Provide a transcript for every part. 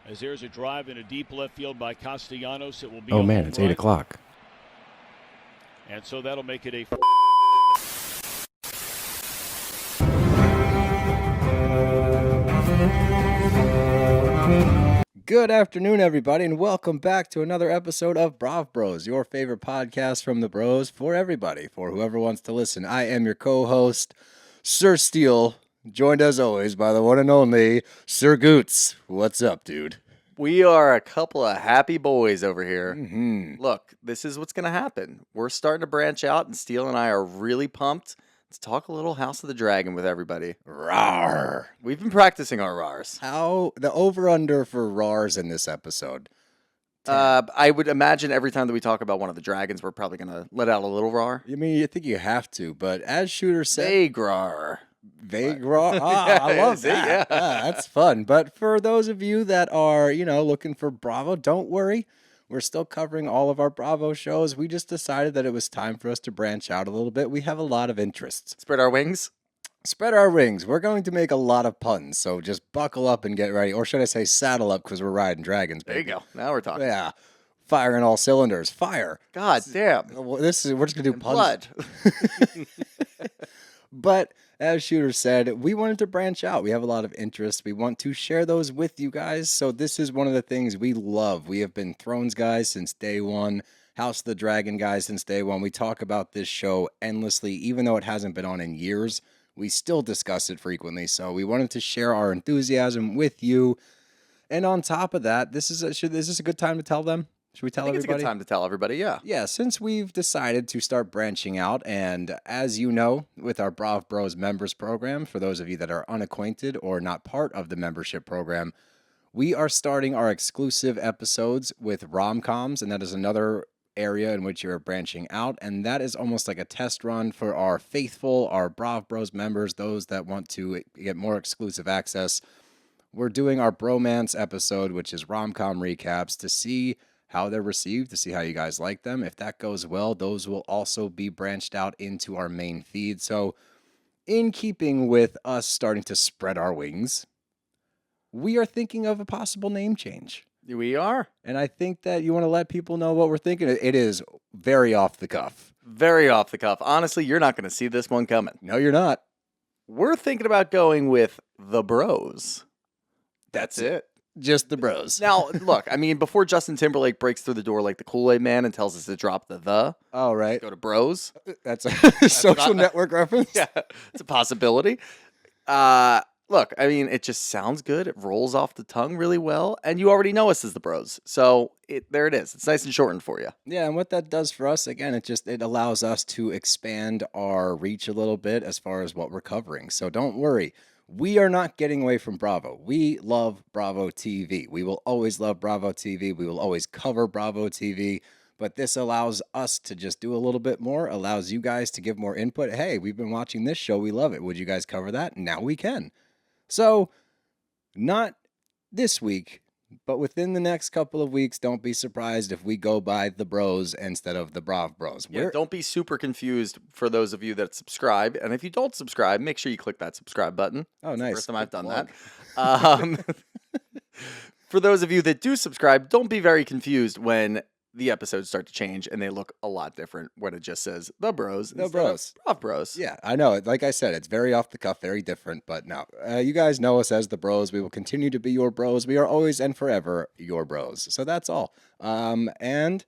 As there's a drive in a deep left field by Castellanos, it will be. Oh man, it's 8 o'clock. And so that'll make it a. Good afternoon, everybody, and welcome back to another episode of Morrow Bros, your favorite podcast from the bros for everybody, for whoever wants to listen. I am your co-host, Sir Steele, joined as always by the one and only Sir Goots. What's up, dude? We are a couple of happy boys over here. Mm-hmm. Look, this is what's going to happen. We're starting to branch out, and Steele and I are really pumped to talk a little House of the Dragon with everybody. Rawr. We've been practicing our rars. How the over-under for rars in this episode? I would imagine every time that we talk about one of the dragons, we're probably going to let out a little rar. I mean, you think you have to, but as Shooter said... Vague rar. Vague rar. I love that. Yeah. That's fun. But for those of you that are, looking for Bravo, don't worry. We're still covering all of our Bravo shows. We just decided that it was time for us to branch out a little bit. We have a lot of interests. Spread our wings. Spread our wings. We're going to make a lot of puns, so just buckle up and get ready. Or should I say saddle up, because we're riding dragons, baby. There you go. Now we're talking. Yeah. Firing all cylinders. Fire. God damn. Well, we're just going to do And puns. blood. But as Shooter said, we wanted to branch out. We have a lot of interests. We want to share those with you guys. So this is one of the things we love. We have been Thrones guys since day one, House of the Dragon guys since day one. We talk about this show endlessly, even though it hasn't been on in years. We still discuss it frequently. So we wanted to share our enthusiasm with you. And on top of that, is this a good time to tell them? Should we tell I think everybody? It's a good time to tell everybody, yeah. Yeah, since we've decided to start branching out, and as you know, with our Morrow Bros members program, for those of you that are unacquainted or not part of the membership program, we are starting our exclusive episodes with rom-coms, and that is another area in which you're branching out, and that is almost like a test run for our faithful, our Morrow Bros members, those that want to get more exclusive access. We're doing our bromance episode, which is rom-com recaps, to see how they're received, to see how you guys like them. If that goes well, those will also be branched out into our main feed. So in keeping with us starting to spread our wings, we are thinking of a possible name change. We are. And I think that you want to let people know what we're thinking. It is very off the cuff. Very off the cuff. Honestly, you're not going to see this one coming. No, you're not. We're thinking about going with the Bros. That's it. Just the Bros. Now, look, I mean, before Justin Timberlake breaks through the door like the Kool-Aid Man and tells us to drop the, Oh, right. go to Bros. That's a social network reference. Yeah, it's a possibility. Look, I mean, it just sounds good. It rolls off the tongue really well. And you already know us as the Bros. So there it is. It's nice and shortened for you. Yeah, and what that does for us, again, it allows us to expand our reach a little bit as far as what we're covering. So don't worry. We are not getting away from Bravo. We love Bravo TV. We will always love Bravo TV. We will always cover Bravo TV. But this allows us to just do a little bit more, allows you guys to give more input. Hey, we've been watching this show. We love it. Would you guys cover that? Now we can. So, not this week, but within the next couple of weeks, don't be surprised if we go by the Bros instead of the Morrow Bros. Yeah, don't be super confused for those of you that subscribe. And if you don't subscribe, make sure you click that subscribe button. Oh, That's nice. the first time I've done Plug. that. For those of you that do subscribe, don't be very confused when the episodes start to change and they look a lot different when it just says the Bros. The instead of Bros. Morrow Bros. Yeah, I know. Like I said, it's very off the cuff, very different. But no, you guys know us as the Bros. We will continue to be your Bros. We are always and forever your Bros. So that's all. And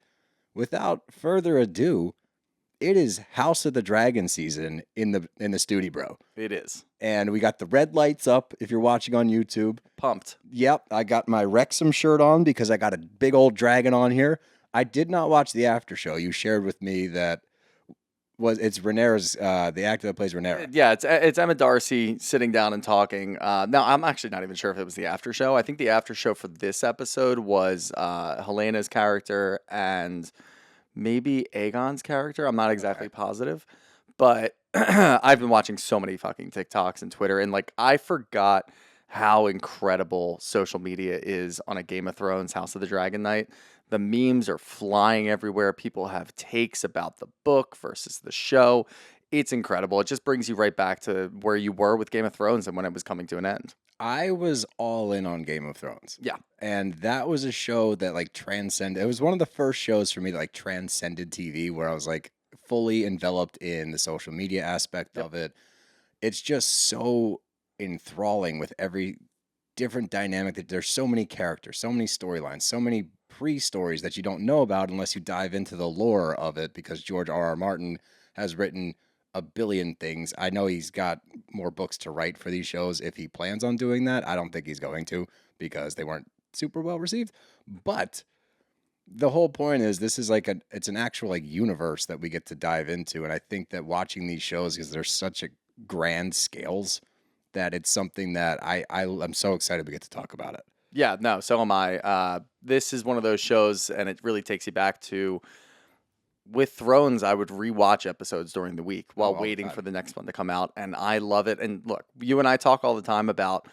without further ado, it is House of the Dragon season in the studio, bro. It is. And we got the red lights up if you're watching on YouTube. Pumped. Yep, I got my Wrexham shirt on because I got a big old dragon on here. I did not watch the after show. You shared with me that it's Rhaenyra's, the actor that plays Rhaenyra. Yeah, it's Emma Darcy sitting down and talking. Now, I'm actually not even sure if it was the after show. I think the after show for this episode was Helena's character and maybe Aegon's character. I'm not exactly positive. But I've been watching so many fucking TikToks and Twitter, and like I forgot how incredible social media is on a Game of Thrones House of the Dragon night. The memes are flying everywhere. People have takes about the book versus the show. It's incredible. It just brings you right back to where you were with Game of Thrones and when it was coming to an end. I was all in on Game of Thrones. Yeah. And that was a show that like transcended. It was one of the first shows for me that like transcended TV where I was like fully enveloped in the social media aspect of it. It's just so enthralling with every different dynamic that there's so many characters, so many storylines, so many pre-stories that you don't know about unless you dive into the lore of it because George R.R. Martin has written a billion things. I know he's got more books to write for these shows if he plans on doing that. I don't think he's going to because they weren't super well received. But the whole point is this is like it's an actual like universe that we get to dive into. And I think that watching these shows, because they're such a grand scales, that it's something that I'm so excited we get to talk about it. Yeah, no, so am I. This is one of those shows, and it really takes you back to, with Thrones, I would rewatch episodes during the week while waiting for the next one to come out, and I love it. And look, you and I talk all the time about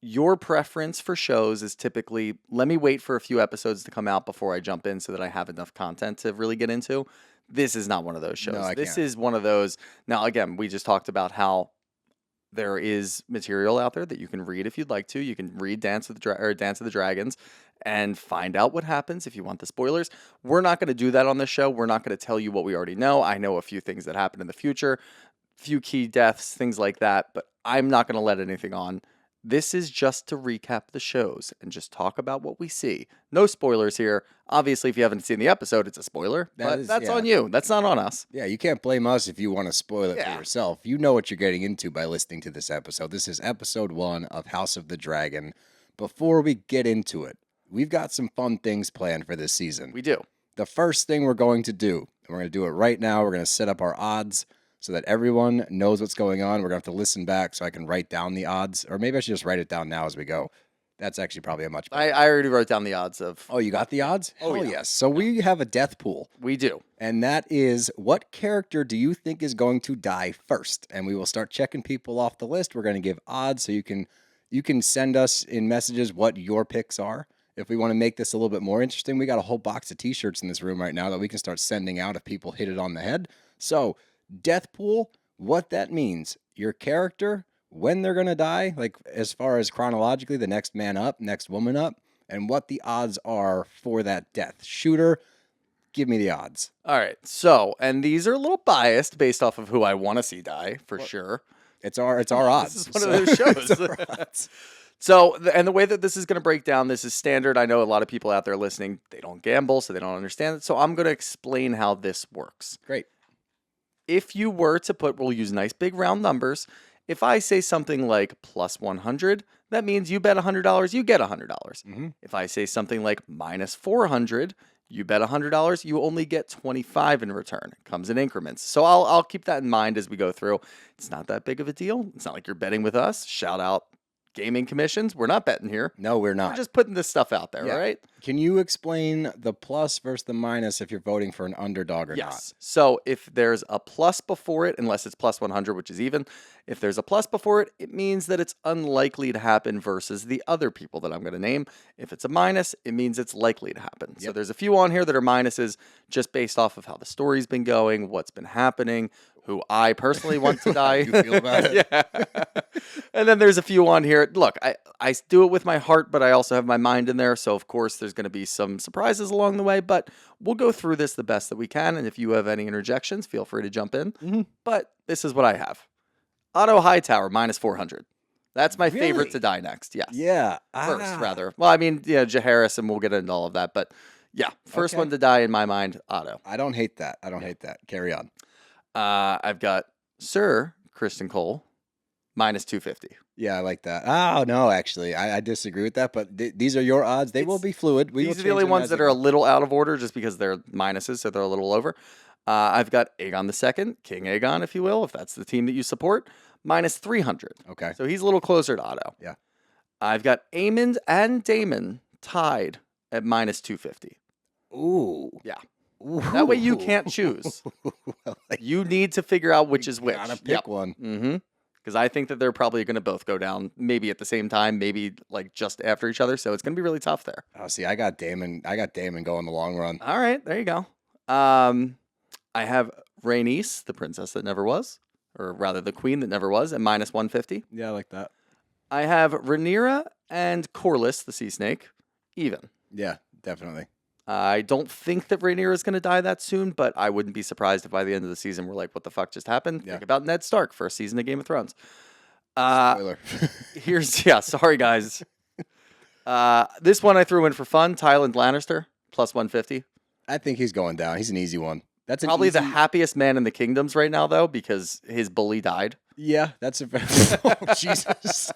your preference for shows is typically, let me wait for a few episodes to come out before I jump in so that I have enough content to really get into. This is not one of those shows. No, this is one of those. Now, again, we just talked about how there is material out there that you can read if you'd like to. You can read Dance of the Dragons and find out what happens if you want the spoilers. We're not going to do that on this show. We're not going to tell you what we already know. I know a few things that happen in the future, few key deaths, things like that, but I'm not going to let anything on. This is just to recap the shows and just talk about what we see. No spoilers here. Obviously, if you haven't seen the episode, it's a spoiler, that's on you. That's not on us. Yeah, you can't blame us if you want to spoil it for yourself. You know what you're getting into by listening to this episode. This is episode 1 of House of the Dragon. Before we get into it, we've got some fun things planned for this season. We do. The first thing we're going to do, and we're going to do it right now, we're going to set up our odds so that everyone knows what's going on. We're going to have to listen back so I can write down the odds. Or maybe I should just write it down now as we go. That's actually probably a much better. I already wrote down the odds of... Oh, you got the odds? Oh, yeah. Yes. So we have a death pool. We do. And that is, what character do you think is going to die first? And we will start checking people off the list. We're going to give odds so you can send us in messages what your picks are. If we want to make this a little bit more interesting, we got a whole box of t-shirts in this room right now that we can start sending out if people hit it on the head. So, death pool... What that means, your character, when they're going to die, like as far as chronologically, the next man up, next woman up, and what the odds are for that death. Shooter, give me the odds. All right. So, and these are a little biased based off of who I want to see die, for sure. It's our odds. This is one of those shows. So, and the way that this is going to break down, this is standard. I know a lot of people out there listening, they don't gamble, so they don't understand it. So I'm going to explain how this works. Great. If you were to put, we'll use nice big round numbers. If I say something like plus 100, that means you bet $100, you get $100. Mm-hmm. If I say something like minus 400, you bet $100, you only get 25 in return. It comes in increments. So I'll keep that in mind as we go through. It's not that big of a deal. It's not like you're betting with us. Shout out gaming commissions. We're not betting here. No, we're not. We're just putting this stuff out there, right? Can you explain the plus versus the minus if you're voting for an underdog or not? So if there's a plus before it, unless it's plus 100, which is even, if there's a plus before it, it means that it's unlikely to happen versus the other people that I'm going to name. If it's a minus, it means it's likely to happen. So there's a few on here that are minuses just based off of how the story's been going, what's been happening, who I personally want to die. You feel about it? Yeah. And then there's a few on here. Look, I do it with my heart, but I also have my mind in there. So, of course, there's going to be some surprises along the way, but we'll go through this the best that we can. And if you have any interjections, feel free to jump in. Mm-hmm. But this is what I have. Otto Hightower, minus 400. That's my favorite to die next. Yes. Yeah. First, rather. Well, I mean, Jahearys, and we'll get into all of that. But yeah, first one to die in my mind, Otto. I don't hate that. Hate that. Carry on. I've got Sir Kristen Cole, minus 250. Yeah, I like that. Oh, no, actually, I disagree with that, but these are your odds. They will be fluid. These are the only ones that are a little out of order just because they're minuses, so they're a little over. I've got Aegon II, King Aegon, if you will, if that's the team that you support, minus 300. Okay. So he's a little closer to Otto. Yeah. I've got Aemond and Daemon tied at minus 250. Ooh. Yeah. That way you can't choose. You need to figure out which is which. Gotta pick one. Mm-hmm. Because I think that they're probably going to both go down maybe at the same time, maybe like just after each other. So it's going to be really tough there. Oh, see, I got Daemon going the long run. All right, there you go. I have Rhaenys, the princess that never was, or rather the queen that never was, at minus 150. Yeah, I like that. I have Rhaenyra and Corlys, the sea snake, even. Yeah, definitely. I don't think that Rhaenyra is going to die that soon, but I wouldn't be surprised if by the end of the season we're like, what the fuck just happened? Yeah. Think about Ned Stark, first season of Game of Thrones. Spoiler. Sorry guys. This one I threw in for fun. Tywin Lannister, plus 150. I think he's going down. He's an easy one. That's Probably the happiest man in the kingdoms right now, though, because his bully died. Yeah, that's a oh, Jesus.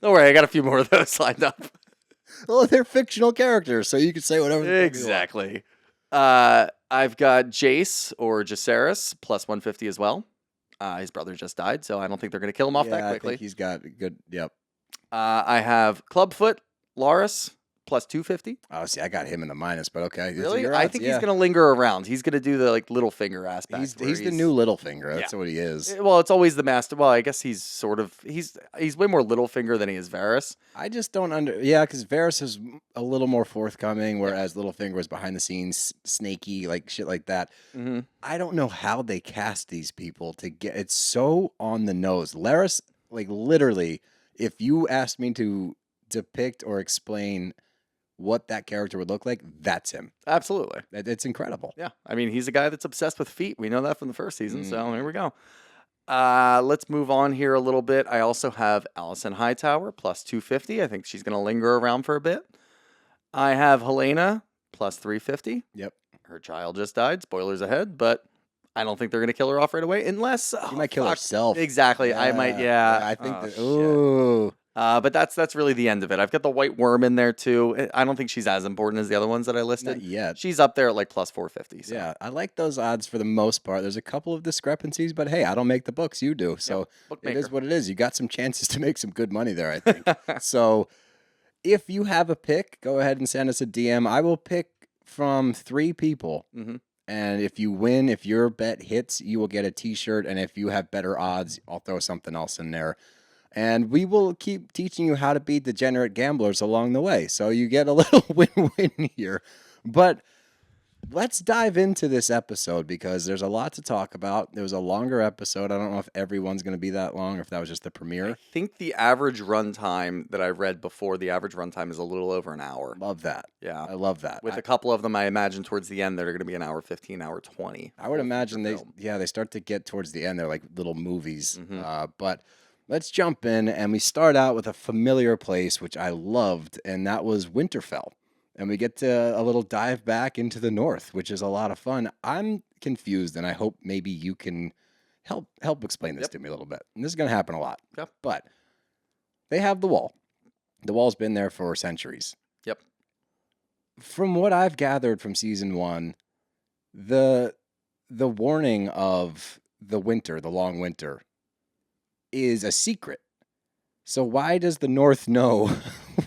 Don't worry, I got a few more of those lined up. Well, they're fictional characters, so you can say whatever. Exactly. I've got Jace or Jaceres, plus 150 as well. His brother just died, so I don't think they're going to kill him off that quickly. I think he's got good. Yep. I have Clubfoot, Larys, plus 250. Oh, see, I got him in the minus, but okay. Really? I think he's going to linger around. He's going to do the little finger aspect. He's the new Littlefinger. That's what he is. Well, it's always the master. Well, I guess he's sort of he's way more Littlefinger than he is Varys. I just don't because Varys is a little more forthcoming, whereas Littlefinger was behind the scenes, snaky, like shit like that. Mm-hmm. I don't know how they cast these people to get. It's so on the nose. Larys, literally, if you asked me to depict or explain what that character would look like, that's him. Absolutely. It's incredible. Yeah. I mean, he's a guy that's obsessed with feet. We know that from the first season, so here we go. Let's move on here a little bit. I also have Alicent Hightower, plus 250. I think she's going to linger around for a bit. I have Helena, plus 350. Yep. Her child just died. Spoilers ahead, but I don't think they're going to kill her off right away, unless... She might kill herself. Exactly. I might, I think ooh. But that's really the end of it. I've got the White Worm in there too. I don't think she's as important as the other ones that I listed. Not yet. She's up there at plus 450. So. Yeah, I like those odds for the most part. There's a couple of discrepancies, but hey, I don't make the books. You do. So it is what it is. You got some chances to make some good money there, I think. So if you have a pick, go ahead and send us a DM. I will pick from 3 people. Mm-hmm. And if you win, if your bet hits, you will get a t-shirt. And if you have better odds, I'll throw something else in there. And we will keep teaching you how to be degenerate gamblers along the way. So you get a little win-win here. But let's dive into this episode because there's a lot to talk about. It was a longer episode. I don't know if everyone's going to be that long or if that was just the premiere. I think the average runtime that I read before, the average runtime is a little over an hour. Love that. Yeah. I love that. With a couple of them, I imagine towards the end, that are going to be an hour 15, hour 20. I would imagine they start to get towards the end. They're like little movies. But let's jump in, and we start out with a familiar place, which I loved, and that was Winterfell. And we get to a little dive back into the north, which is a lot of fun. I'm confused, and I hope maybe you can help explain this to me a little bit. And this is going to happen a lot. Yep. But they have the wall. The wall's been there for centuries. Yep. From what I've gathered from season 1, the warning of the winter, the long winter, is a secret. So why does the North know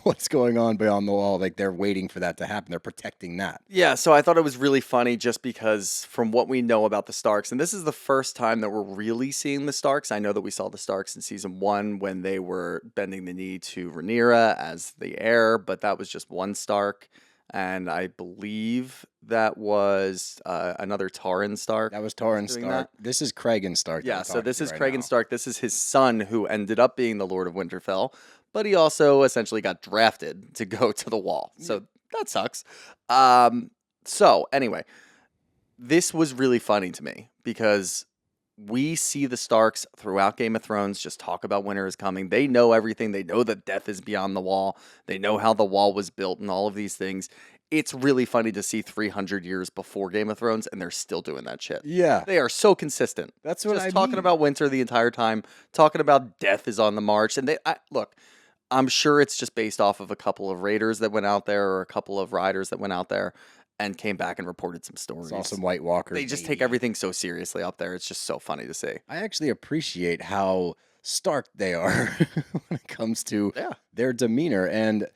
what's going on beyond the wall? Like they're waiting for that to happen. They're protecting that. Yeah, so I thought it was really funny just because from what we know about the Starks, and this is the first time that we're really seeing the Starks. I know that we saw the Starks in season 1 when they were bending the knee to Rhaenyra as the heir, but that was just one Stark. And I believe that was another Torrhen Stark. That was Torrhen Stark. This is Cregan Stark. Yeah, so this is Cregan Stark. This is his son who ended up being the Lord of Winterfell, but he also essentially got drafted to go to the wall. So that sucks. So anyway, this was really funny to me because we see the Starks throughout Game of Thrones just talk about winter is coming. They know everything. They know that death is beyond the wall. They know how the wall was built and all of these things. It's really funny to see 300 years before Game of Thrones, and they're still doing that shit. Yeah. They are so consistent. That's what just talking about winter the entire time, talking about death is on the march. And look, I'm sure it's just based off of a couple of raiders that went out there or a couple of riders that went out there and came back and reported some stories. Saw some White Walkers. They just take everything so seriously up there. It's just so funny to see. I actually appreciate how stark they are when it comes to their demeanor. And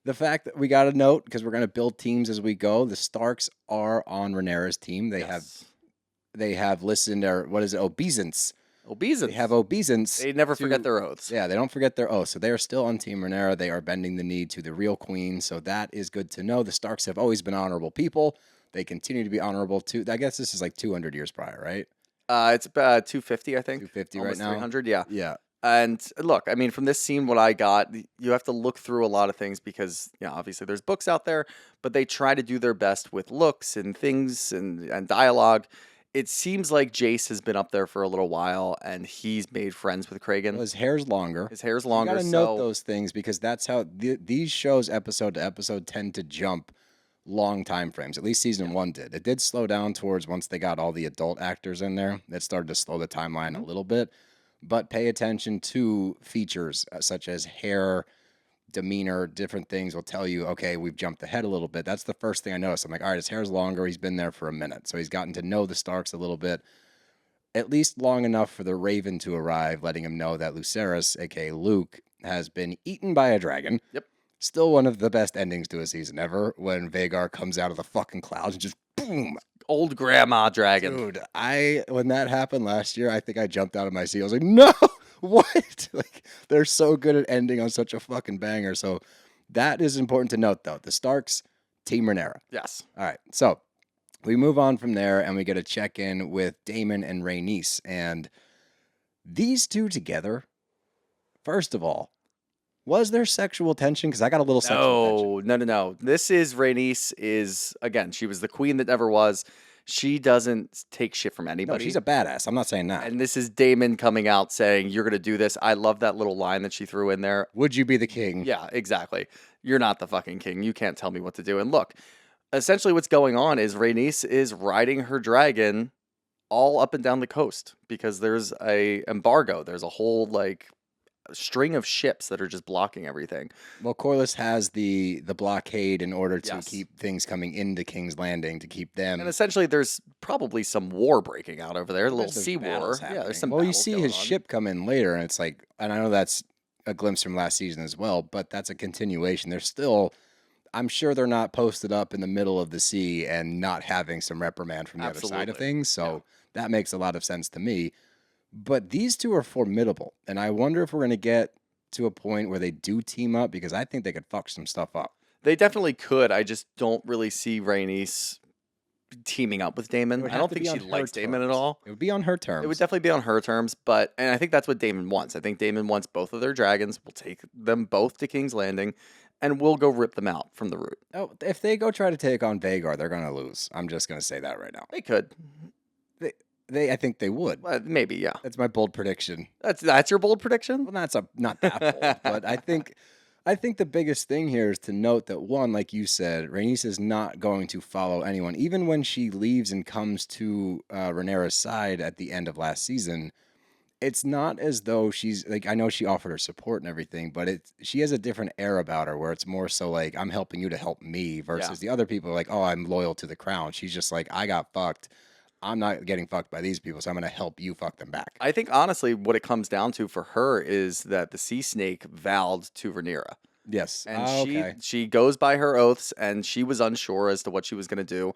the fact that we got a note, because we're going to build teams as we go, the Starks are on Rhaenyra's team. They have listened, or what is it, obeisance. Obeisance. They have obeisance. They never forget their oaths. Yeah, they don't forget their oaths. So they are still on Team Rhaenyra. They are bending the knee to the real queen. So that is good to know. The Starks have always been honorable people. They continue to be honorable too. I guess this is like 200 years prior, right? It's about 250, I think. 250 Almost right now. 300, yeah. Yeah. And look, I mean, from this scene, what I got, you have to look through a lot of things because, obviously there's books out there, but they try to do their best with looks and things and dialogue. It seems like Jace has been up there for a little while and he's made friends with Well, Kragan. his hair's longer. His hair's You longer, gotta note those things because that's how these shows, episode to episode, tend to jump long time frames. At least season 1 did. It did slow down towards once they got all the adult actors in there. It started to slow the timeline a little bit. But pay attention to features such as hair, demeanor, different things will tell you, okay, we've jumped ahead a little bit. That's the first thing I noticed. I'm like, all right, his hair's longer. He's been there for a minute. So he's gotten to know the Starks a little bit, at least long enough for the Raven to arrive, letting him know that Luceryus, aka Luke, has been eaten by a dragon. Yep. Still one of the best endings to a season ever when Vhagar comes out of the fucking clouds and just boom. Old grandma dragon. Dude, when that happened last year, I think I jumped out of my seat. I was like, no, what? Like, they're so good at ending on such a fucking banger. So that is important to note, though. The Starks, Team Rhaenyra. Yes. All right. So we move on from there and we get a check-in with Daemon and Rhaenys. And these two together, first of all, was there sexual tension? Because I got a little sexual tension. No. This is Rhaenys again, she was the queen that never was. She doesn't take shit from anybody. No, she's a badass. I'm not saying that. And this is Daemon coming out saying, you're going to do this. I love that little line that she threw in there. Would you be the king? Yeah, exactly. You're not the fucking king. You can't tell me what to do. And look, essentially what's going on is Rhaenys is riding her dragon all up and down the coast because there's a embargo. There's a whole string of ships that are just blocking everything. Well, Corlys has the blockade in order to Yes. keep things coming into King's Landing, to keep them. And essentially there's probably some war breaking out over there, a little There's sea war. battles Yeah, happening. there's some Well, you battles see going his on. ship come in later, and it's like, and I know that's a glimpse from last season as well, but that's a continuation. There's still, I'm sure they're not posted up in the middle of the sea and not having some reprimand from the other side of Absolutely. things. So that makes a lot of sense to me. But these two are formidable, and I wonder if we're going to get to a point where they do team up, because I think they could fuck some stuff up. They definitely could. I just don't really see Rhaenys teaming up with Daemon. I don't think she likes Daemon at all. It would be on her terms. It would definitely be on her terms, and I think that's what Daemon wants. I think Daemon wants both of their dragons. We'll take them both to King's Landing, and we'll go rip them out from the root. Oh, if they go try to take on Vhagar, they're going to lose. I'm just going to say that right now. They could. I think they would. Maybe, yeah. That's my bold prediction. That's your bold prediction? Well, not that bold, but I think the biggest thing here is to note that, one, like you said, Rhaenys is not going to follow anyone. Even when she leaves and comes to Rhaenyra's side at the end of last season, it's not as though she's like, I know she offered her support and everything, but she has a different air about her where it's more so like, I'm helping you to help me, versus the other people are like, oh, I'm loyal to the crown. She's just like, I got fucked. I'm not getting fucked by these people, so I'm going to help you fuck them back. I think, honestly, what it comes down to for her is that the sea snake vowed to Rhaenyra. Yes. And she goes by her oaths, and she was unsure as to what she was going to do.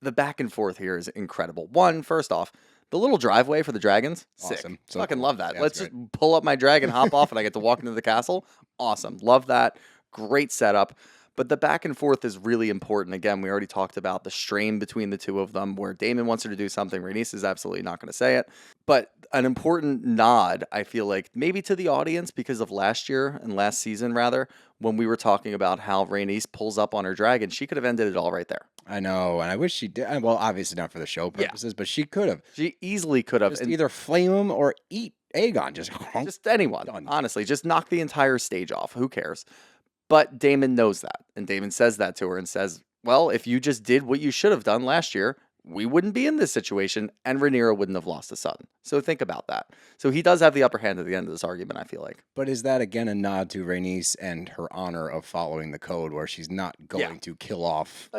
The back and forth here is incredible. One, first off, the little driveway for the dragons, sick. Awesome. So Fucking cool. love that. Yeah, Let's it's just pull up my dragon, hop off, and I get to walk into the castle. Awesome. Love that. Great setup. But the back and forth is really important. Again, we already talked about the strain between the two of them, where Daemon wants her to do something. Rhaenys is absolutely not going to say it. But an important nod, I feel like, maybe to the audience because of last season, when we were talking about how Rhaenys pulls up on her dragon. She could have ended it all right there. I know, and I wish she did. Well, obviously not for the show purposes, but she could have. She easily could have. Just either flame him or eat Aegon. Just anyone, Done. honestly. Just knock the entire stage off. Who cares? But Daemon knows that. And Daemon says that to her and says, well, if you just did what you should have done last year, we wouldn't be in this situation, and Rhaenyra wouldn't have lost a son. So think about that. So he does have the upper hand at the end of this argument, I feel like. But is that, again, a nod to Rhaenys and her honor of following the code, where she's not going to kill off?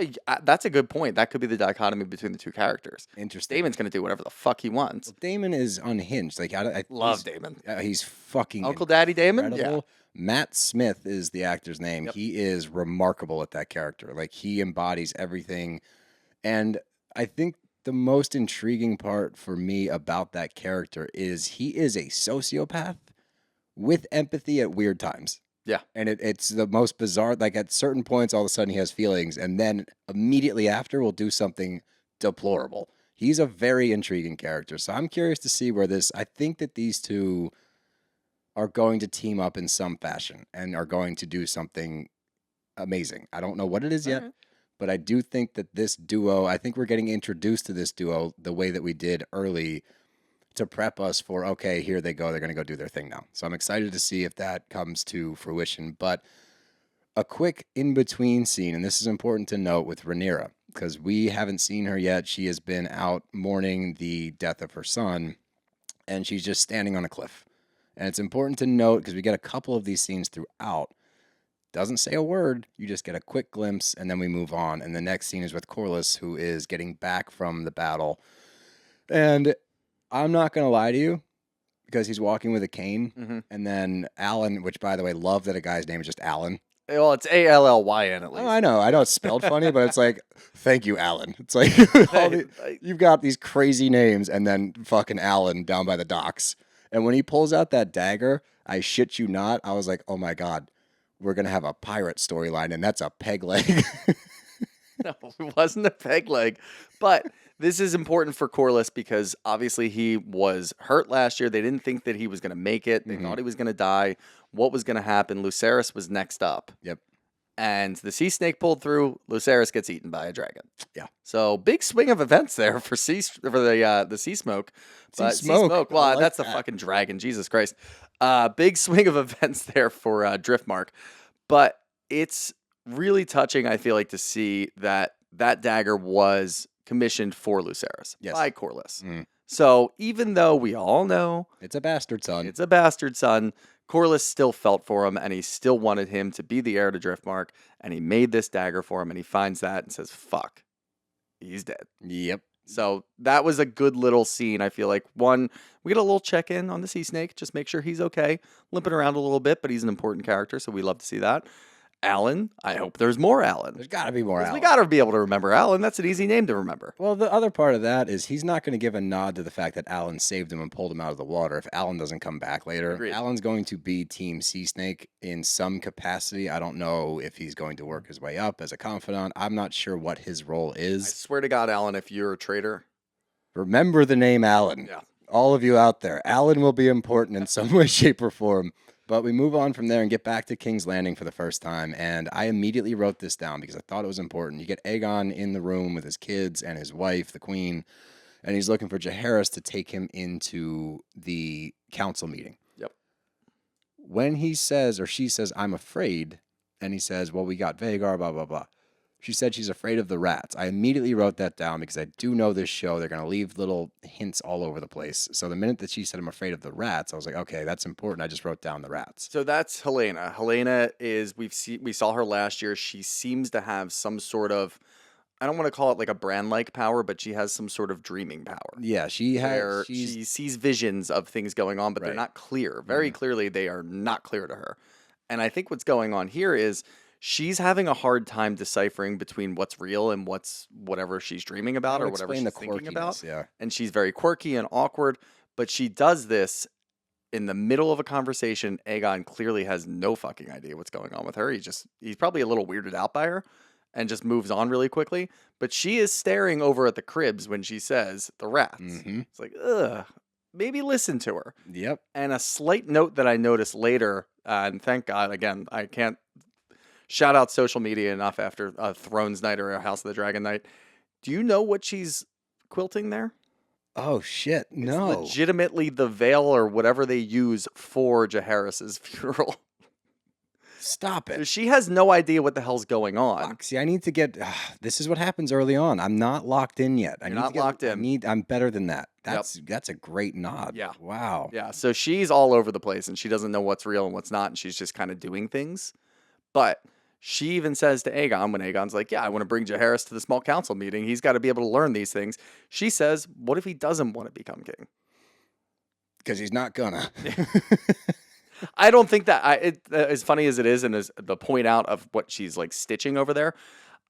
That's a good point. That could be the dichotomy between the two characters. Interesting. Daemon's going to do whatever the fuck he wants. Well, Daemon is unhinged. Like, I Love Daemon. He's fucking Uncle Daddy Daemon? incredible. Yeah. Matt Smith is the actor's name. Yep. He is remarkable at that character. Like, he embodies everything. And I think the most intriguing part for me about that character is he is a sociopath with empathy at weird times. Yeah. And it's the most bizarre. Like, at certain points, all of a sudden he has feelings, and then immediately after will do something deplorable. He's a very intriguing character. So I'm curious to see where I think that these two are going to team up in some fashion and are going to do something amazing. I don't know what it is yet, but I do think that this duo, I think we're getting introduced to this duo the way that we did early to prep us for, okay, here they go. They're going to go do their thing now. So I'm excited to see if that comes to fruition. But a quick in-between scene, and this is important to note with Rhaenyra, because we haven't seen her yet. She has been out mourning the death of her son, and she's just standing on a cliff. And it's important to note, because we get a couple of these scenes throughout, doesn't say a word, you just get a quick glimpse, and then we move on. And the next scene is with Corlys, who is getting back from the battle. And I'm not going to lie to you, because he's walking with a cane. And then Alan, which, by the way, love that a guy's name is just Alan. Well, it's Allyn at least. Oh, I know it's spelled funny, but it's like, thank you, Alan. It's like, you've got these crazy names, and then fucking Alan down by the docks. And when he pulls out that dagger, I shit you not, I was like, oh my God, we're going to have a pirate storyline, and that's a peg leg. No, it wasn't a peg leg. But this is important for Corlys because obviously he was hurt last year. They didn't think that he was going to make it. They thought he was going to die. What was going to happen? Lucerys was next up. Yep. And the sea snake pulled through. Lucerys gets eaten by a dragon. Yeah. So big swing of events there for the sea smoke. Sea smoke. Well, that's the fucking dragon. Jesus Christ. Big swing of events there for Driftmark. But it's really touching, I feel like, to see that dagger was commissioned for Lucerys by Corlys. So even though we all know it's a bastard son, Corlys still felt for him, and he still wanted him to be the heir to Driftmark, and he made this dagger for him, and he finds that and says, fuck, he's dead. Yep. So that was a good little scene, I feel like. One, we get a little check-in on the sea snake, just make sure he's okay, limping around a little bit, but he's an important character, so we love to see that. Alan, I hope there's more Alan. There's got to be more Alan. We got to be able to remember Alan. That's an easy name to remember. Well, the other part of that is he's not going to give a nod to the fact that Alan saved him and pulled him out of the water if Alan doesn't come back later. Agreed. Alan's going to be Team Sea Snake in some capacity. I don't know if he's going to work his way up as a confidant. I'm not sure what his role I is. swear to God, Alan, if you're a traitor. Remember the name Alan. Yeah. All of you out there. Alan will be important in some way, shape, or form. But we move on from there and get back to King's Landing for the first time. And I immediately wrote this down because I thought it was important. You get Aegon in the room with his kids and his wife, the queen, and he's looking for Jahearys to take him into the council meeting. Yep. When he says, or she says, I'm afraid, and he says, well, we got Vhagar, blah, blah, blah. She said she's afraid of the rats. I immediately wrote that down because I do know this show. They're going to leave little hints all over the place. So the minute that she said, I'm afraid of the rats, I was like, okay, that's important. I just wrote down the rats. So that's Helena. Helena is, we saw her last year. She seems to have some sort of, I don't want to call it like a brand-like power, but she has some sort of dreaming power. Yeah, she sees visions of things going on, but they're not clear. Very clearly, they are not clear to her. And I think what's going on here is she's having a hard time deciphering between what's real and whatever she's dreaming about or whatever she's thinking about. Yeah. And she's very quirky and awkward, but she does this in the middle of a conversation. Aegon clearly has no fucking idea what's going on with her. He's probably a little weirded out by her and just moves on really quickly. But she is staring over at the cribs when she says the rats. It's like, ugh, maybe listen to her. Yep. And a slight note that I noticed later, and thank God, again, I can't shout out social media enough after Thrones night or a House of the Dragon night. Do you know what she's quilting there? Oh, shit. No. It's legitimately the veil or whatever they use for Jaehaerys' funeral. Stop it. She has no idea what the hell's going on. Fuck. See, I need to get... this is what happens early on. I'm not locked in yet. You're not locked in. I'm better than that. That's a great nod. Yeah. Wow. Yeah, so she's all over the place, and she doesn't know what's real and what's not, and she's just kind of doing things. But she even says to Aegon, when Aegon's like, yeah, I want to bring Jaehaerys to the small council meeting. He's got to be able to learn these things. She says, what if he doesn't want to become king? Because he's not gonna. I don't think that, as funny as it is and as the point out of what she's like stitching over there,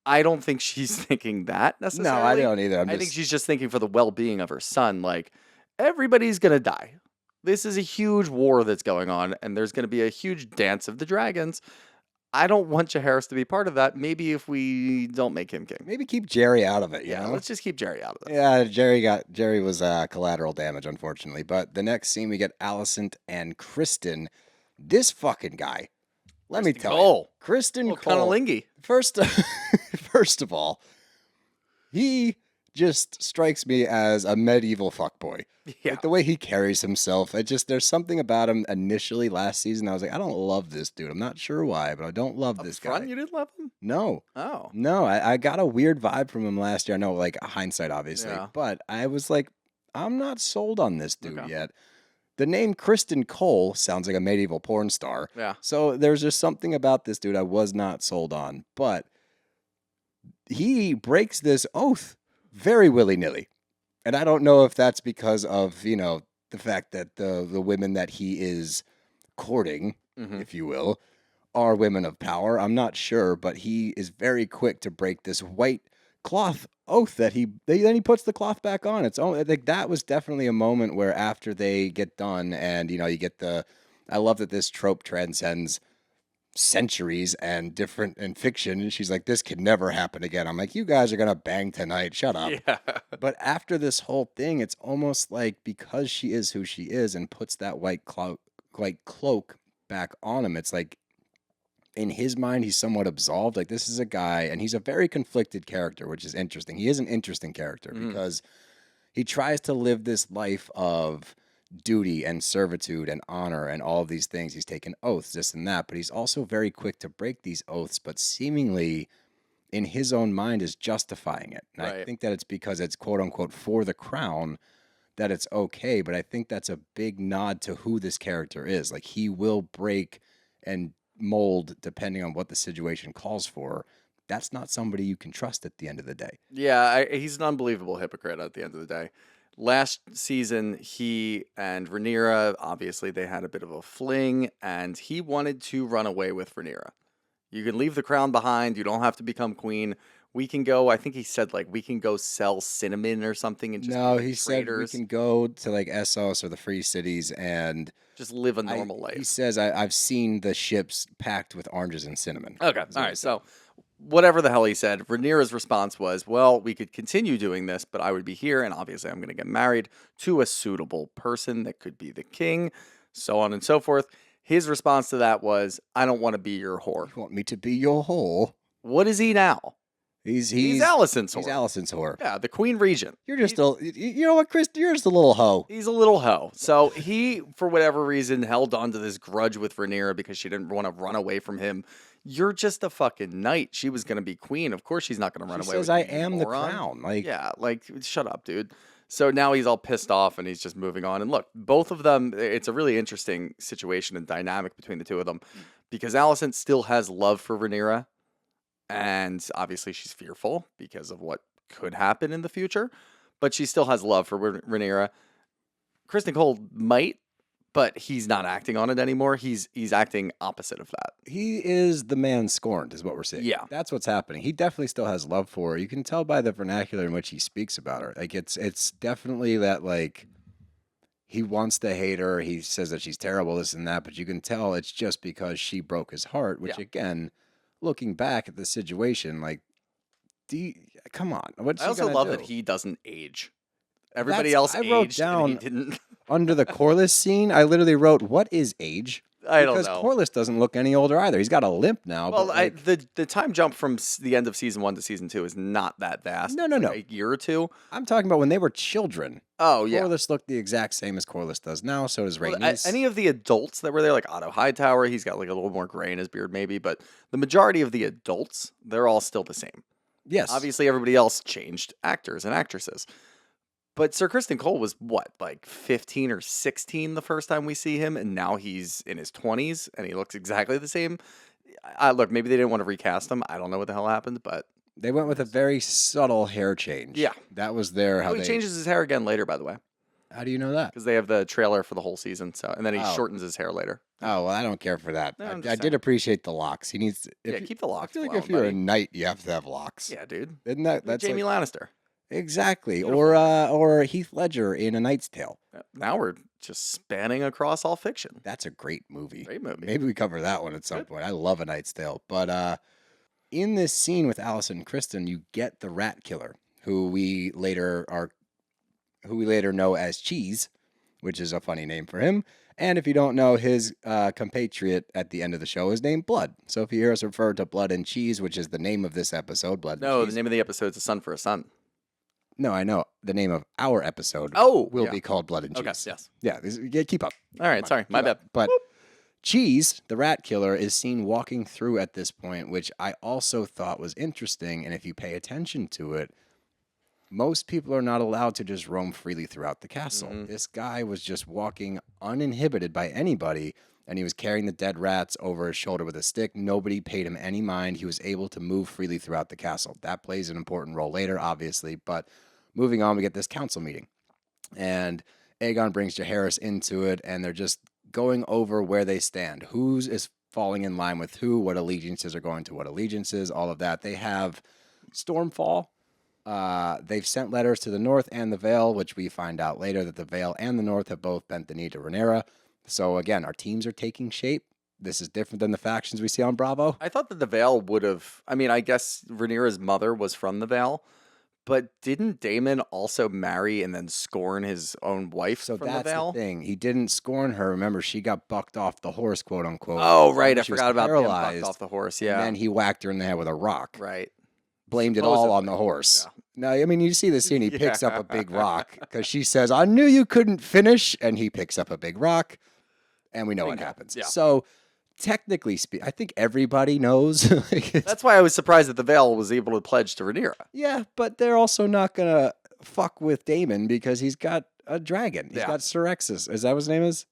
I don't think she's thinking that necessarily. No, I don't either. I think she's just thinking for the well-being of her son. Like, everybody's going to die. This is a huge war that's going on, and there's going to be a huge dance of the dragons. I don't want Jahearys to be part of that. Maybe if we don't make him king. Maybe keep Jerry out of it. You know? Let's just keep Jerry out of it. Yeah, Jerry was collateral damage, unfortunately. But the next scene, we get Alicent and Kristen. This fucking guy. Let me tell you, Kristen Cole. Cunnilingy. First of all, he just strikes me as a medieval fuckboy. Yeah. Like the way he carries himself. There's something about him initially last season. I was like, I don't love this dude. I'm not sure why, but I don't love this guy. You didn't love him? No. Oh. No, I got a weird vibe from him last year. I know, like, hindsight, obviously. Yeah. But I was like, I'm not sold on this dude yet. The name Kristen Cole sounds like a medieval porn star. Yeah. So there's just something about this dude I was not sold on. But he breaks this oath very willy-nilly. And I don't know if that's because of, the fact that the women that he is courting, if you will, are women of power. I'm not sure, but he is very quick to break this white cloth oath that then he puts the cloth back on. Like that was definitely a moment where after they get done and, you get I love that this trope transcends centuries and different in fiction. And she's like, this could never happen again. I'm like, you guys are going to bang tonight. Shut up. Yeah. But after this whole thing, it's almost like because she is who she is and puts that white cloak back on him, it's like in his mind, he's somewhat absolved. Like this is a guy, and he's a very conflicted character, which is interesting. He is an interesting character because he tries to live this life of duty and servitude and honor and all of these things. He's taken oaths, this and that, but he's also very quick to break these oaths, but seemingly in his own mind is justifying it. And I think that it's because it's quote unquote for the crown that it's okay, but I think that's a big nod to who this character is. Like he will break and mold depending on what the situation calls for. That's not somebody you can trust at the end of the day. Yeah, he's an unbelievable hypocrite at the end of the day. Last season, he and Rhaenyra, obviously, they had a bit of a fling, and he wanted to run away with Rhaenyra. You can leave the crown behind. You don't have to become queen. We can go, I think he said, like, we can go sell cinnamon or something and just No, be he said we can go to, like, Essos or the Free Cities and just live a normal life. He says, I've seen the ships packed with oranges and cinnamon. Okay, all right, so whatever the hell he said, Rhaenyra's response was, well, we could continue doing this, but I would be here, and obviously I'm going to get married to a suitable person that could be the king, so on and so forth. His response to that was, I don't want to be your whore. You want me to be your whore? What is he now? He's Alicent's whore. He's Alicent's whore. Yeah, the queen regent. You're just you know what, Chris? You're just a little hoe. He's a little hoe. So he, for whatever reason, held on to this grudge with Rhaenyra because she didn't want to run away from him. You're just a fucking knight. She was going to be queen. Of course she's not going to run away with you. She says, I am the crown. Like, yeah, like, shut up, dude. So now he's all pissed off and he's just moving on. And look, both of them, it's a really interesting situation and dynamic between the two of them because Alicent still has love for Rhaenyra. And obviously she's fearful because of what could happen in the future. But she still has love for Rhaenyra. Kristen Cole might, but he's not acting on it anymore. He's acting opposite of that. He is the man scorned, is what we're saying. Yeah. That's what's happening. He definitely still has love for her. You can tell by the vernacular in which he speaks about her. Like, it's definitely that, like, he wants to hate her. He says that she's terrible, this and that, but you can tell it's just because she broke his heart, which, again, looking back at the situation, like, come on. I also love that he doesn't age. Everybody else aged, wrote down, and he didn't. Under the Corlys scene, I literally wrote, what is age? I don't know. Because Corlys doesn't look any older either. He's got a limp now. Well, but like, the time jump from the end of season 1 to season 2 is not that vast. No. Like a year or two. I'm talking about when they were children. Oh, yeah. Corlys looked the exact same as Corlys does now. So does Rhaenys. Well, any of the adults that were there, like Otto Hightower, he's got like a little more gray in his beard maybe, but the majority of the adults, they're all still the same. Yes. Obviously, everybody else changed actors and actresses. But Sir Kristen Cole was, what, like 15 or 16 the first time we see him, and now he's in his 20s, and he looks exactly the same. Look, maybe they didn't want to recast him. I don't know what the hell happened, but... They went with a very subtle hair change. Yeah. That was their... He changes his hair again later, by the way. How do you know that? Because they have the trailer for the whole season, so and then he shortens his hair later. Oh, well, I don't care for that. No, I did appreciate the locks. He needs... Keep the locks. I feel like if you're a knight, you have to have locks. Yeah, dude. Isn't that... That's Jamie Lannister. Exactly. Beautiful. Or Heath Ledger in A Knight's Tale. Now we're just spanning across all fiction. That's a great movie. Great movie. Maybe we cover that one at some Good. point. I love A Knight's Tale. But in this scene with Alicent and Kristen, you get the rat killer, who we later know as Cheese, which is a funny name for him. And if you don't know, his compatriot at the end of the show is named Blood. So if you hear us refer to Blood and Cheese, which is the name of this episode, Blood and No, Cheese. the name of the episode is A Son for a Son. No, I know. The name of our episode will yeah. be called Blood and Cheese. Okay, yes. Yeah, keep up. All right, sorry, my bad. But Cheese, the rat killer, is seen walking through at this point, which I also thought was interesting. And if you pay attention to it, most people are not allowed to just roam freely throughout the castle. This guy was just walking uninhibited by anybody, and he was carrying the dead rats over his shoulder with a stick. Nobody paid him any mind. He was able to move freely throughout the castle. That plays an important role later, obviously. But moving on, we get this council meeting. And Aegon brings Jahearys into it, and they're just going over where they stand. Who's is falling in line with who, what allegiances are going to what allegiances, all of that. They have Stormfall. They've sent letters to the North and the Vale, which we find out later that the Vale and the North have both bent the knee to Rhaenyra. So again, our teams are taking shape. This is different than the factions we see on Bravo. I thought that the Vale would have... I mean, I guess Rhaenyra's mother was from the Vale, but didn't Daemon also marry and then scorn his own wife So from the that's Vale? the thing. He didn't scorn her. Remember, she got bucked off the horse, quote unquote. Oh, right. I She was forgot about being paralyzed, bucked off the horse. Yeah. And then he whacked her in the head with a rock. Right. Blamed it all on the Supposedly. horse. Yeah. No, I mean, you see the scene. He picks up Yeah. a big rock because she says, I knew you couldn't finish. And he picks up a big rock. And we know what Bingo. happens. Yeah. So technically speaking, I think everybody knows. That's why I was surprised that the Vale was able to pledge to Rhaenyra. Yeah, but they're also not going to fuck with Daemon because he's got a dragon. He's Yeah. got Syrexis. Is that what his name is?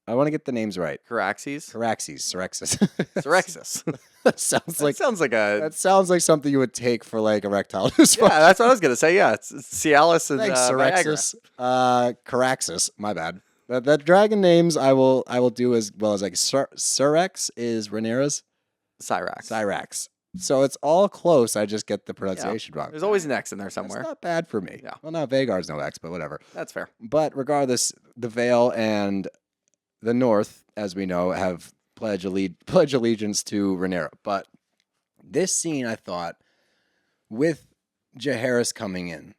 I want to get the names right. Caraxes? Caraxes, Syrexis. Syrexis. That sounds like that sounds like something you would take for like erectile Yeah, dysfunction. that's what I was going to say. Yeah, it's Cialis and Thanks, Viagra. Syrexis. Caraxes, my bad. That dragon names I will do as well as like Syrex is Rhaenyra's Cyrax. Cyrax. So it's all close. I just get the pronunciation wrong. There's always an X in there somewhere. That's not bad for me. Yeah. Well, now Vagar's no X, but whatever. That's fair. But regardless, the Vale and the North, as we know, have pledge allegiance to Rhaenyra. But this scene, I thought, with Jahearys coming in,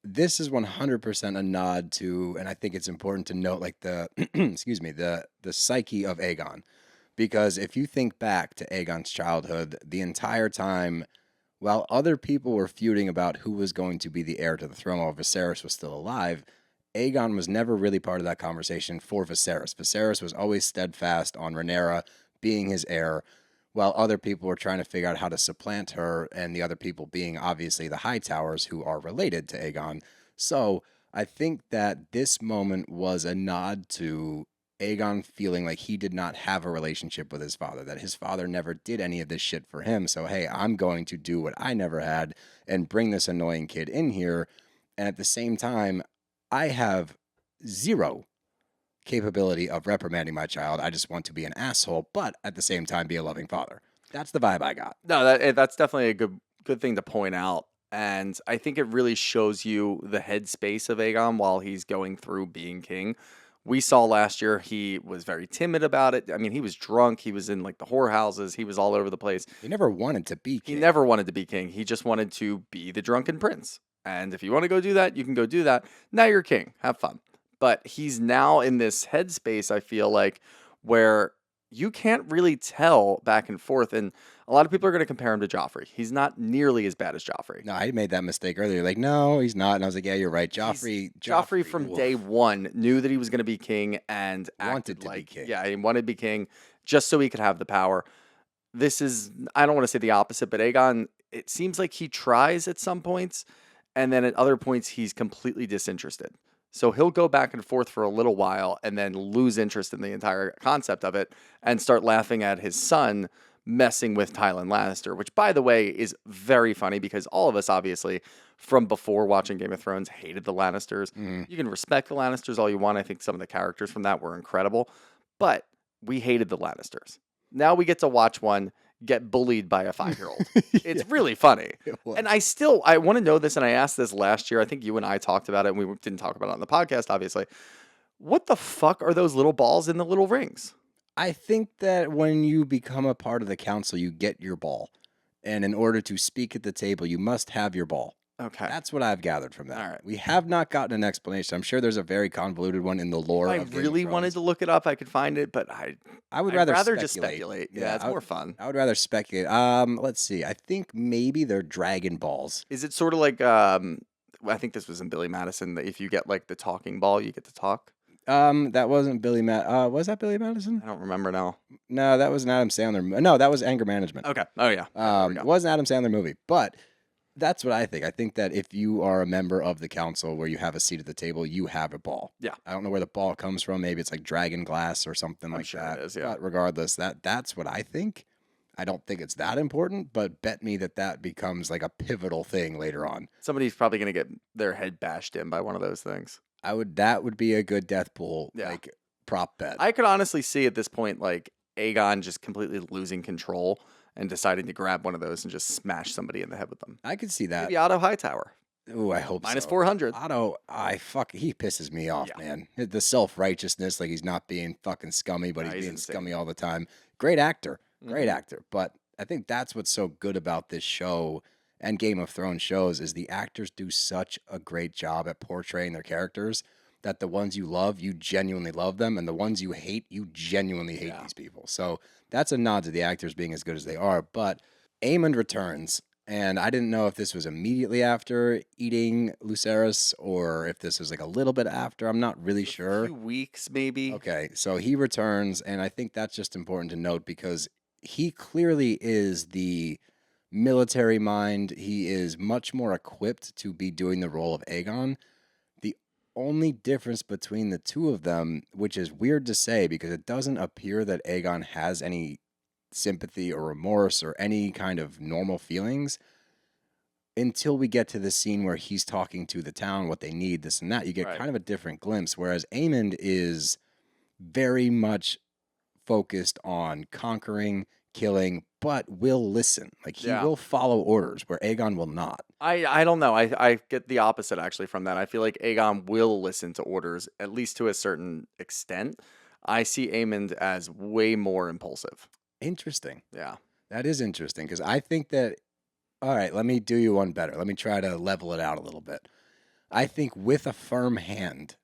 this is 100% a nod to, and I think it's important to note, like the excuse me, the psyche of Aegon, because if you think back to Aegon's childhood, the entire time, while other people were feuding about who was going to be the heir to the throne while Viserys was still alive, Aegon was never really part of that conversation for Viserys. Viserys was always steadfast on Rhaenyra being his heir, while other people were trying to figure out how to supplant her, and the other people being obviously the Hightowers, who are related to Aegon. So I think that this moment was a nod to Aegon feeling like he did not have a relationship with his father, that his father never did any of this shit for him. So, hey, I'm going to do what I never had and bring this annoying kid in here. And at the same time, I have zero capability of reprimanding my child. I just want to be an asshole, but at the same time be a loving father. That's the vibe I got. No, that's definitely a good thing to point out. And I think it really shows you the headspace of Aegon while he's going through being king. We saw last year he was very timid about it. I mean, he was drunk. He was in like the whorehouses. He was all over the place. He never wanted to be king. He never wanted to be king. He just wanted to be the drunken prince. And if you want to go do that, you can go do that. Now you're king. Have fun. But he's now in this headspace, I feel like, where you can't really tell back and forth. And a lot of people are going to compare him to Joffrey. He's not nearly as bad as Joffrey. No, I made that mistake earlier. Like, no, he's not. And I was like, yeah, you're right. Joffrey from oof. day one knew that he was going to be king and Wanted acted to be like king. Yeah, he wanted to be king just so he could have the power. This is, I don't want to say the opposite, but Aegon, it seems like he tries at some points, and then at other points he's completely disinterested. So he'll go back and forth for a little while and then lose interest in the entire concept of it and start laughing at his son messing with Tywin Lannister, which, by the way, is very funny because all of us, obviously, from before watching Game of Thrones, hated the Lannisters. You can respect the Lannisters all you want. I think some of the characters from that were incredible, but we hated the Lannisters. Now we get to watch one get bullied by a 5-year-old. It's Yeah, really funny. it was. And I want to know this, and I asked this last year. I think you and I talked about it, and we didn't talk about it on the podcast, obviously. What the fuck are those little balls in the little rings? I think that when you become a part of the council, you get your ball. And in order to speak at the table, you must have your ball. Okay. That's what I've gathered from that. All right. We have not gotten an explanation. I'm sure there's a very convoluted one in the lore If of I Game of really wanted Thrones. to look it up, I could find it, but I I'd would rather just speculate. Yeah, it's more fun. I would rather speculate. Let's see. I think maybe they're Dragon Balls. Is it sort of like I think this was in Billy Madison, that if you get like the talking ball, you get to talk? That wasn't was that Billy Madison? I don't remember now. No, that was an Adam Sandler. No, that was Anger Management. Okay. Oh yeah. There we go. It was an Adam Sandler movie, but that's what I think. I think that if you are a member of the council where you have a seat at the table, you have a ball. Yeah. I don't know where the ball comes from. Maybe it's like dragon glass or something like sure that. it is, yeah. But regardless, that's what I think. I don't think it's that important, but bet me that becomes like a pivotal thing later on. Somebody's probably gonna get their head bashed in by one of those things. That would be a good death pool, Yeah. like prop bet. I could honestly see at this point like Aegon just completely losing control and deciding to grab one of those and just smash somebody in the head with them. I could see that. Maybe Otto Hightower. Ooh, I hope Minus so. 400. Otto, he pisses me off, Yeah. man. The self-righteousness, like he's not being fucking scummy, but No, he's he's being insane. scummy all the time. Great actor. Great Mhm. actor. But I think that's what's so good about this show and Game of Thrones shows is the actors do such a great job at portraying their characters that the ones you love, you genuinely love them, and the ones you hate, you genuinely hate Yeah. these people. So that's a nod to the actors being as good as they are. But Aemond returns, and I didn't know if this was immediately after eating Luceryus or if this was like a little bit after. I'm not really A sure. few weeks maybe. Okay, so he returns, and I think that's just important to note because he clearly is the military mind. He is much more equipped to be doing the role of Aegon. The only difference between the two of them, which is weird to say because it doesn't appear that Aegon has any sympathy or remorse or any kind of normal feelings until we get to the scene where he's talking to the town, what they need, this and that. You get Right. kind of a different glimpse, whereas Aemond is very much focused on conquering, killing, but will listen. Like he Yeah. will follow orders where Aegon will not. I don't know. I get the opposite actually from that. I feel like Aegon will listen to orders, at least to a certain extent. I see Aemond as way more impulsive. Interesting. Yeah. That is interesting because I think that, all right, let me do you one better. Let me try to level it out a little bit. I think with a firm hand,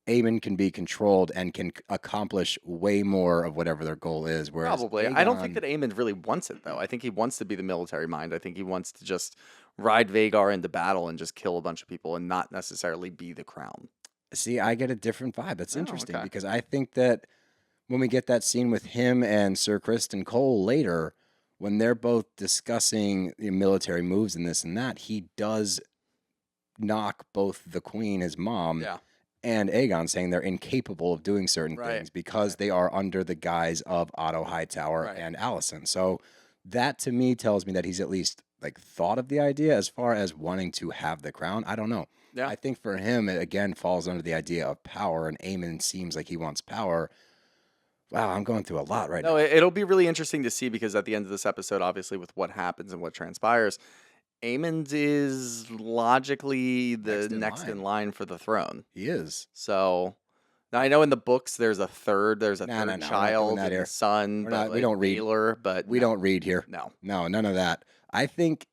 Aemond can be controlled and can accomplish way more of whatever their goal is. Whereas Probably. I don't think Aegon- that Aemond really wants it though. I think he wants to be the military mind. I think he wants to just ride Vhagar into battle and just kill a bunch of people and not necessarily be the crown. See, I get a different vibe. That's Oh, interesting okay. because I think that when we get that scene with him and Sir Criston Cole later, when they're both discussing the military moves and this and that, he does knock both the queen, his mom, Yeah. and Aegon, saying they're incapable of doing certain Right, things because they are under the guise of Otto Hightower Right. and Alicent. So that to me tells me that he's at least like thought of the idea as far as wanting to have the crown. I don't know. Yeah. I think for him, it again falls under the idea of power, and Aemond seems like he wants power. Wow, I'm going through a lot right No, now. it'll be really interesting to see because at the end of this episode, obviously, with what happens and what transpires, Aemond is logically the Next in next in line for the throne. He is. So now I know in the books there's a third No, no, third no, we're not doing child that and here. a son, We're but not- we like don't read. Baelor, but We no, don't read here. No. No, none of that. I think,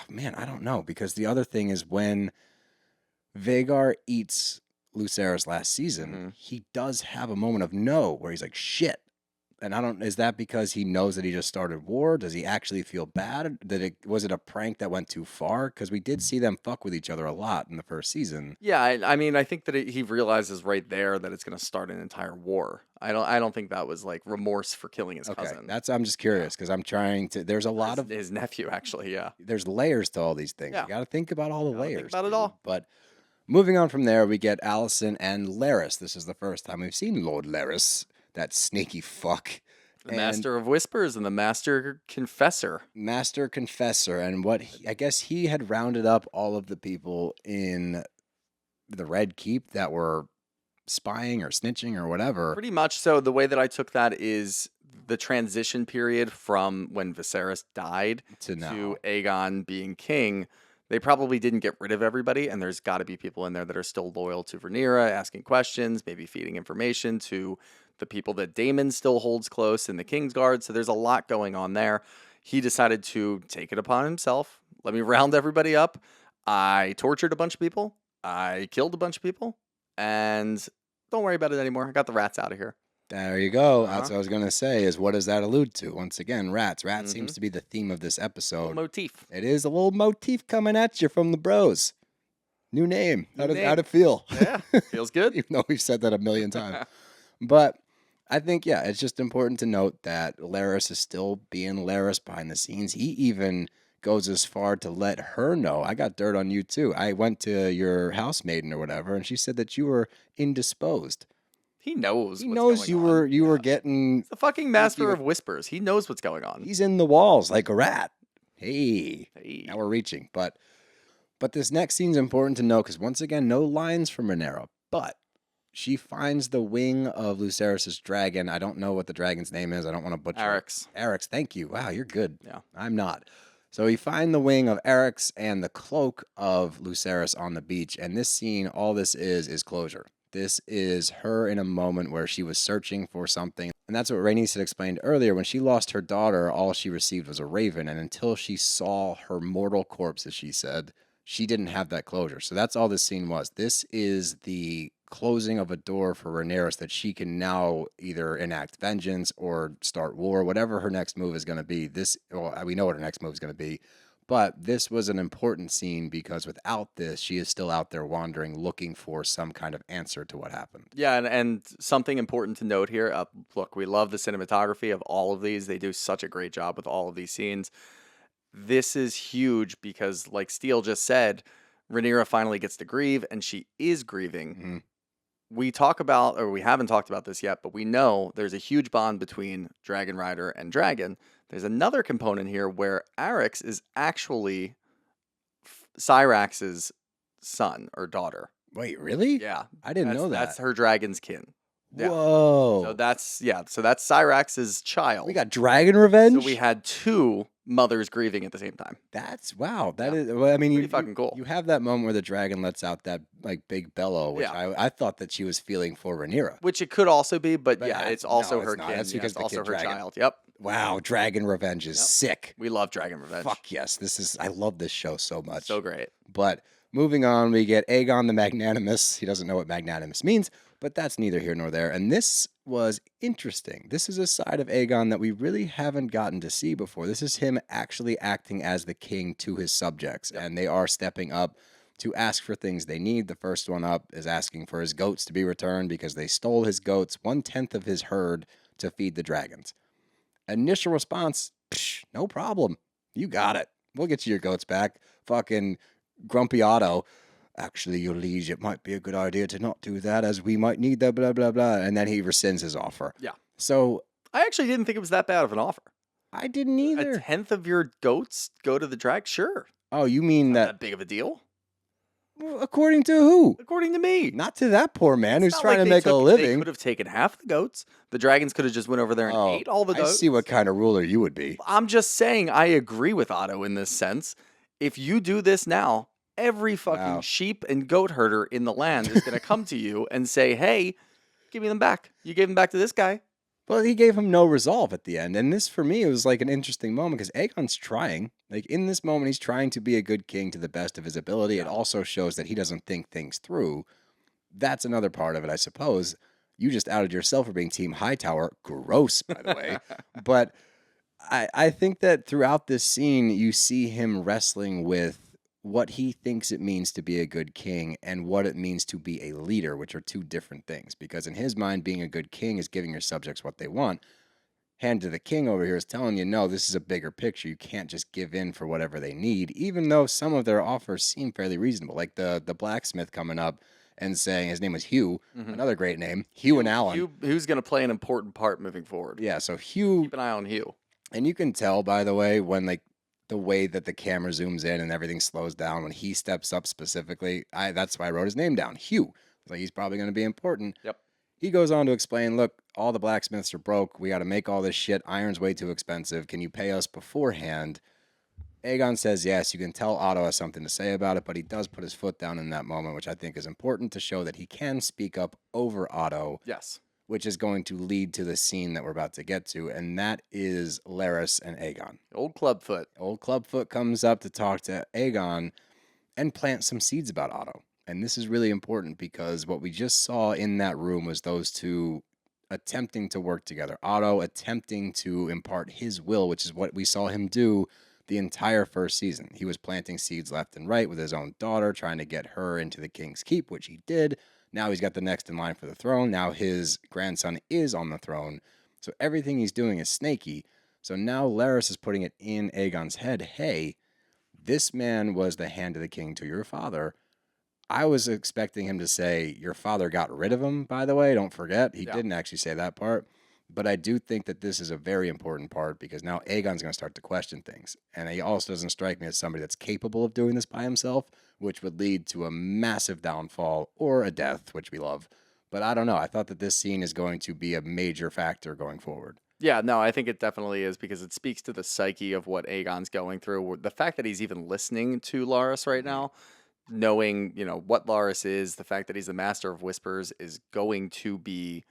man, I don't know because the other thing is when Vhagar eats Lucerys last season, Mhm. he does have a moment of no where he's like, shit. And I don't, is that because he knows that he just started war? Does he actually feel bad? Was it a prank that went too far? Because we did see them fuck with each other a lot in the first season. Yeah, I mean, I think that he realizes right there that it's going to start an entire war. I don't think that was like remorse for killing his Okay, cousin. I'm just curious because I'm trying to, there's a lot of, his nephew, actually. Yeah. there's layers to all these things. Yeah. You got to think about all the Gotta think layers. about it dude. all. But moving on from there, we get Alicent and Larys. This is the first time we've seen Lord Larys, that sneaky fuck. The Master of Whispers and the Master Confessor. Master Confessor, and I guess he had rounded up all of the people in the Red Keep that were spying or snitching or whatever. Pretty much so. The way that I took that is the transition period from when Viserys died To now. to Aegon being king, they probably didn't get rid of everybody, and there's got to be people in there that are still loyal to Rhaenyra, asking questions, maybe feeding information to the people that Daemon still holds close in the Kingsguard. So there's a lot going on there. He decided to take it upon himself. Let me round everybody up. I tortured a bunch of people. I killed a bunch of people. And don't worry about it anymore. I got the rats out of here. There you go. Uh-huh. That's what I was going to say, is what does that allude to? Once again, rats. Rats seems to be the theme of this episode. Motif. It is a little motif coming at you from the bros. New name. New name. How'd it feel? Yeah, feels good. Even though we've said that a million times. But I think, yeah, it's just important to note that Larys is still being Larys behind the scenes. He even goes as far to let her know, I got dirt on you too. I went to your housemaiden or whatever, and she said that you were indisposed. He knows. He what's knows going you on. were getting. He's the fucking master of whispers. He knows what's going on. He's in the walls like a rat. Hey, Hey. now we're reaching. But this next scene's important to know because once again, no lines from Rhaenyra, but she finds the wing of Lucerys' dragon. I don't know what the dragon's name is. I don't want to butcher it. Arix. Arix, thank you. Wow, you're good. Yeah. I'm not. So we find the wing of Arix and the cloak of Lucerys on the beach. And this scene, all this is closure. This is her in a moment where she was searching for something. And that's what Rhaenys had explained earlier. When she lost her daughter, all she received was a raven. And until she saw her mortal corpse, as she said, she didn't have that closure. So that's all this scene was. This is the closing of a door for Rhaenyra that she can now either enact vengeance or start war, whatever her next move is going to be. We know what her next move is going to be. But this was an important scene because without this, she is still out there wandering, looking for some kind of answer to what happened. Yeah, and something important to note here. Look, we love the cinematography of all of these. They do such a great job with all of these scenes. This is huge because, like Steele just said, Rhaenyra finally gets to grieve, and she is grieving. Mm-hmm. We haven't talked about this yet, but we know there's a huge bond between Dragon Rider and Dragon. There's another component here where Arix is actually Syrax's son or daughter. Wait, really? Yeah. I didn't know that. That's her dragon's kin. Yeah. Whoa. So that's Syrax's child. We got dragon revenge? So we had two mothers grieving at the same time. Wow. That Yeah. is. Well, I mean, Pretty fucking cool. You have that moment where the dragon lets out that like big bellow, which Yeah. I thought that she was feeling for Rhaenyra. Which it could also be, but yeah, that's- it's also no, it's her not. kin. That's Yeah, because it's the also kid her dragon. child. Yep. Wow, dragon revenge is Yep. sick. We love Dragon Revenge. Fuck yes. I love this show so much. So great. But moving on, we get Aegon the Magnanimous. He doesn't know what magnanimous means, but that's neither here nor there. And this was interesting. This is a side of Aegon that we really haven't gotten to see before. This is him actually acting as the king to his subjects, and they are stepping up to ask for things they need. The first one up is asking for his goats to be returned because they stole his goats, 1/10 of his herd, to feed the dragons. Initial response, no problem. You got it. We'll get you your goats back. Fucking grumpy Otto. Actually, your liege, it might be a good idea to not do that as we might need that, blah, blah, blah. And then he rescinds his offer. Yeah. So I actually didn't think it was that bad of an offer. I didn't either. 1/10 of your goats go to the drag? Sure. Oh, you mean Not that that big of a deal? well, according to who? According to me. Not to that poor man It's who's not trying like to they make a They living. could have taken half the goats. The dragons could have just went over there and Oh, ate all the I goats. see what kind of ruler you would be. I'm just saying I agree with Otto in this sense. If you do this now, every fucking Wow. sheep and goat herder in the land is going to come to you and say, hey, give me them back. You gave them back to this guy. Well, he gave him no resolve at the end. And this, for me, was like an interesting moment because Aegon's trying. Like, in this moment, he's trying to be a good king to the best of his ability. It Yeah. also shows that he doesn't think things through. That's another part of it, I suppose. You just outed yourself for being Team Hightower. Gross, by the way. But I think that throughout this scene, you see him wrestling with what he thinks it means to be a good king and what it means to be a leader, which are two different things. Because in his mind, being a good king is giving your subjects what they want. Hand to the king over here is telling you, no, this is a bigger picture. You can't just give in for whatever they need, even though some of their offers seem fairly reasonable. Like the blacksmith coming up and saying his name was Hugh, another great name, Hugh and Allen. Hugh's going to play an important part moving forward. Yeah, so Hugh, Keep an eye on Hugh. and you can tell, by the way, when like the way that the camera zooms in and everything slows down when he steps up specifically. That's why I wrote his name down, Hugh. Like he's probably going to be important. Yep. He goes on to explain, look, all the blacksmiths are broke. We got to make all this shit. Iron's way too expensive. Can you pay us beforehand? Aegon says yes. You can tell Otto has something to say about it, but he does put his foot down in that moment, which I think is important to show that he can speak up over Otto. Yes. Which is going to lead to the scene that we're about to get to, and that is Larys and Aegon. Old Clubfoot. Old Clubfoot comes up to talk to Aegon and plant some seeds about Otto. And this is really important because what we just saw in that room was those two attempting to work together. Otto attempting to impart his will, which is what we saw him do the entire first season. He was planting seeds left and right with his own daughter, trying to get her into the King's Keep, which he did. Now he's got the next in line for the throne. Now his grandson is on the throne. So everything he's doing is snaky. So now Larys is putting it in Aegon's head. Hey, this man was the hand of the king to your father. I was expecting him to say, your father got rid of him, by the way. Don't forget. He didn't actually say that part. But I do think that this is a very important part because now Aegon's going to start to question things. And he also doesn't strike me as somebody that's capable of doing this by himself, which would lead to a massive downfall or a death, which we love. But I don't know. I thought that this scene is going to be a major factor going forward. Yeah, no, I think it definitely is because it speaks to the psyche of what Aegon's going through. The fact that he's even listening to Larys right now, knowing, what Larys is, the fact that he's the master of whispers is going to be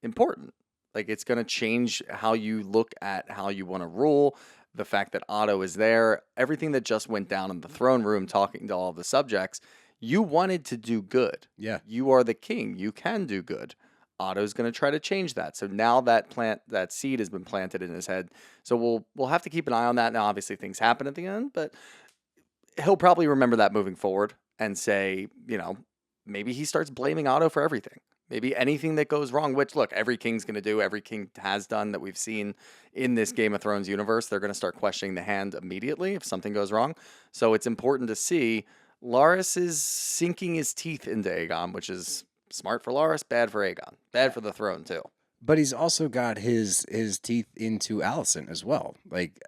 important. Like, it's going to change how you look at how you want to rule. The fact that Otto is there, everything that just went down in the throne room talking to all of the subjects, you wanted to do good. Yeah. You are the king. You can do good. Otto's going to try to change that. So now that seed has been planted in his head. So we'll have to keep an eye on that. Now, obviously, things happen at the end, but he'll probably remember that moving forward and say, maybe he starts blaming Otto for everything. Maybe anything that goes wrong, which, look, every king's going to do, every king has done that we've seen in this Game of Thrones universe. They're going to start questioning the hand immediately if something goes wrong. So it's important to see Larys is sinking his teeth into Aegon, which is smart for Larys, bad for Aegon. Bad for the throne, too. But he's also got his teeth into Alicent as well.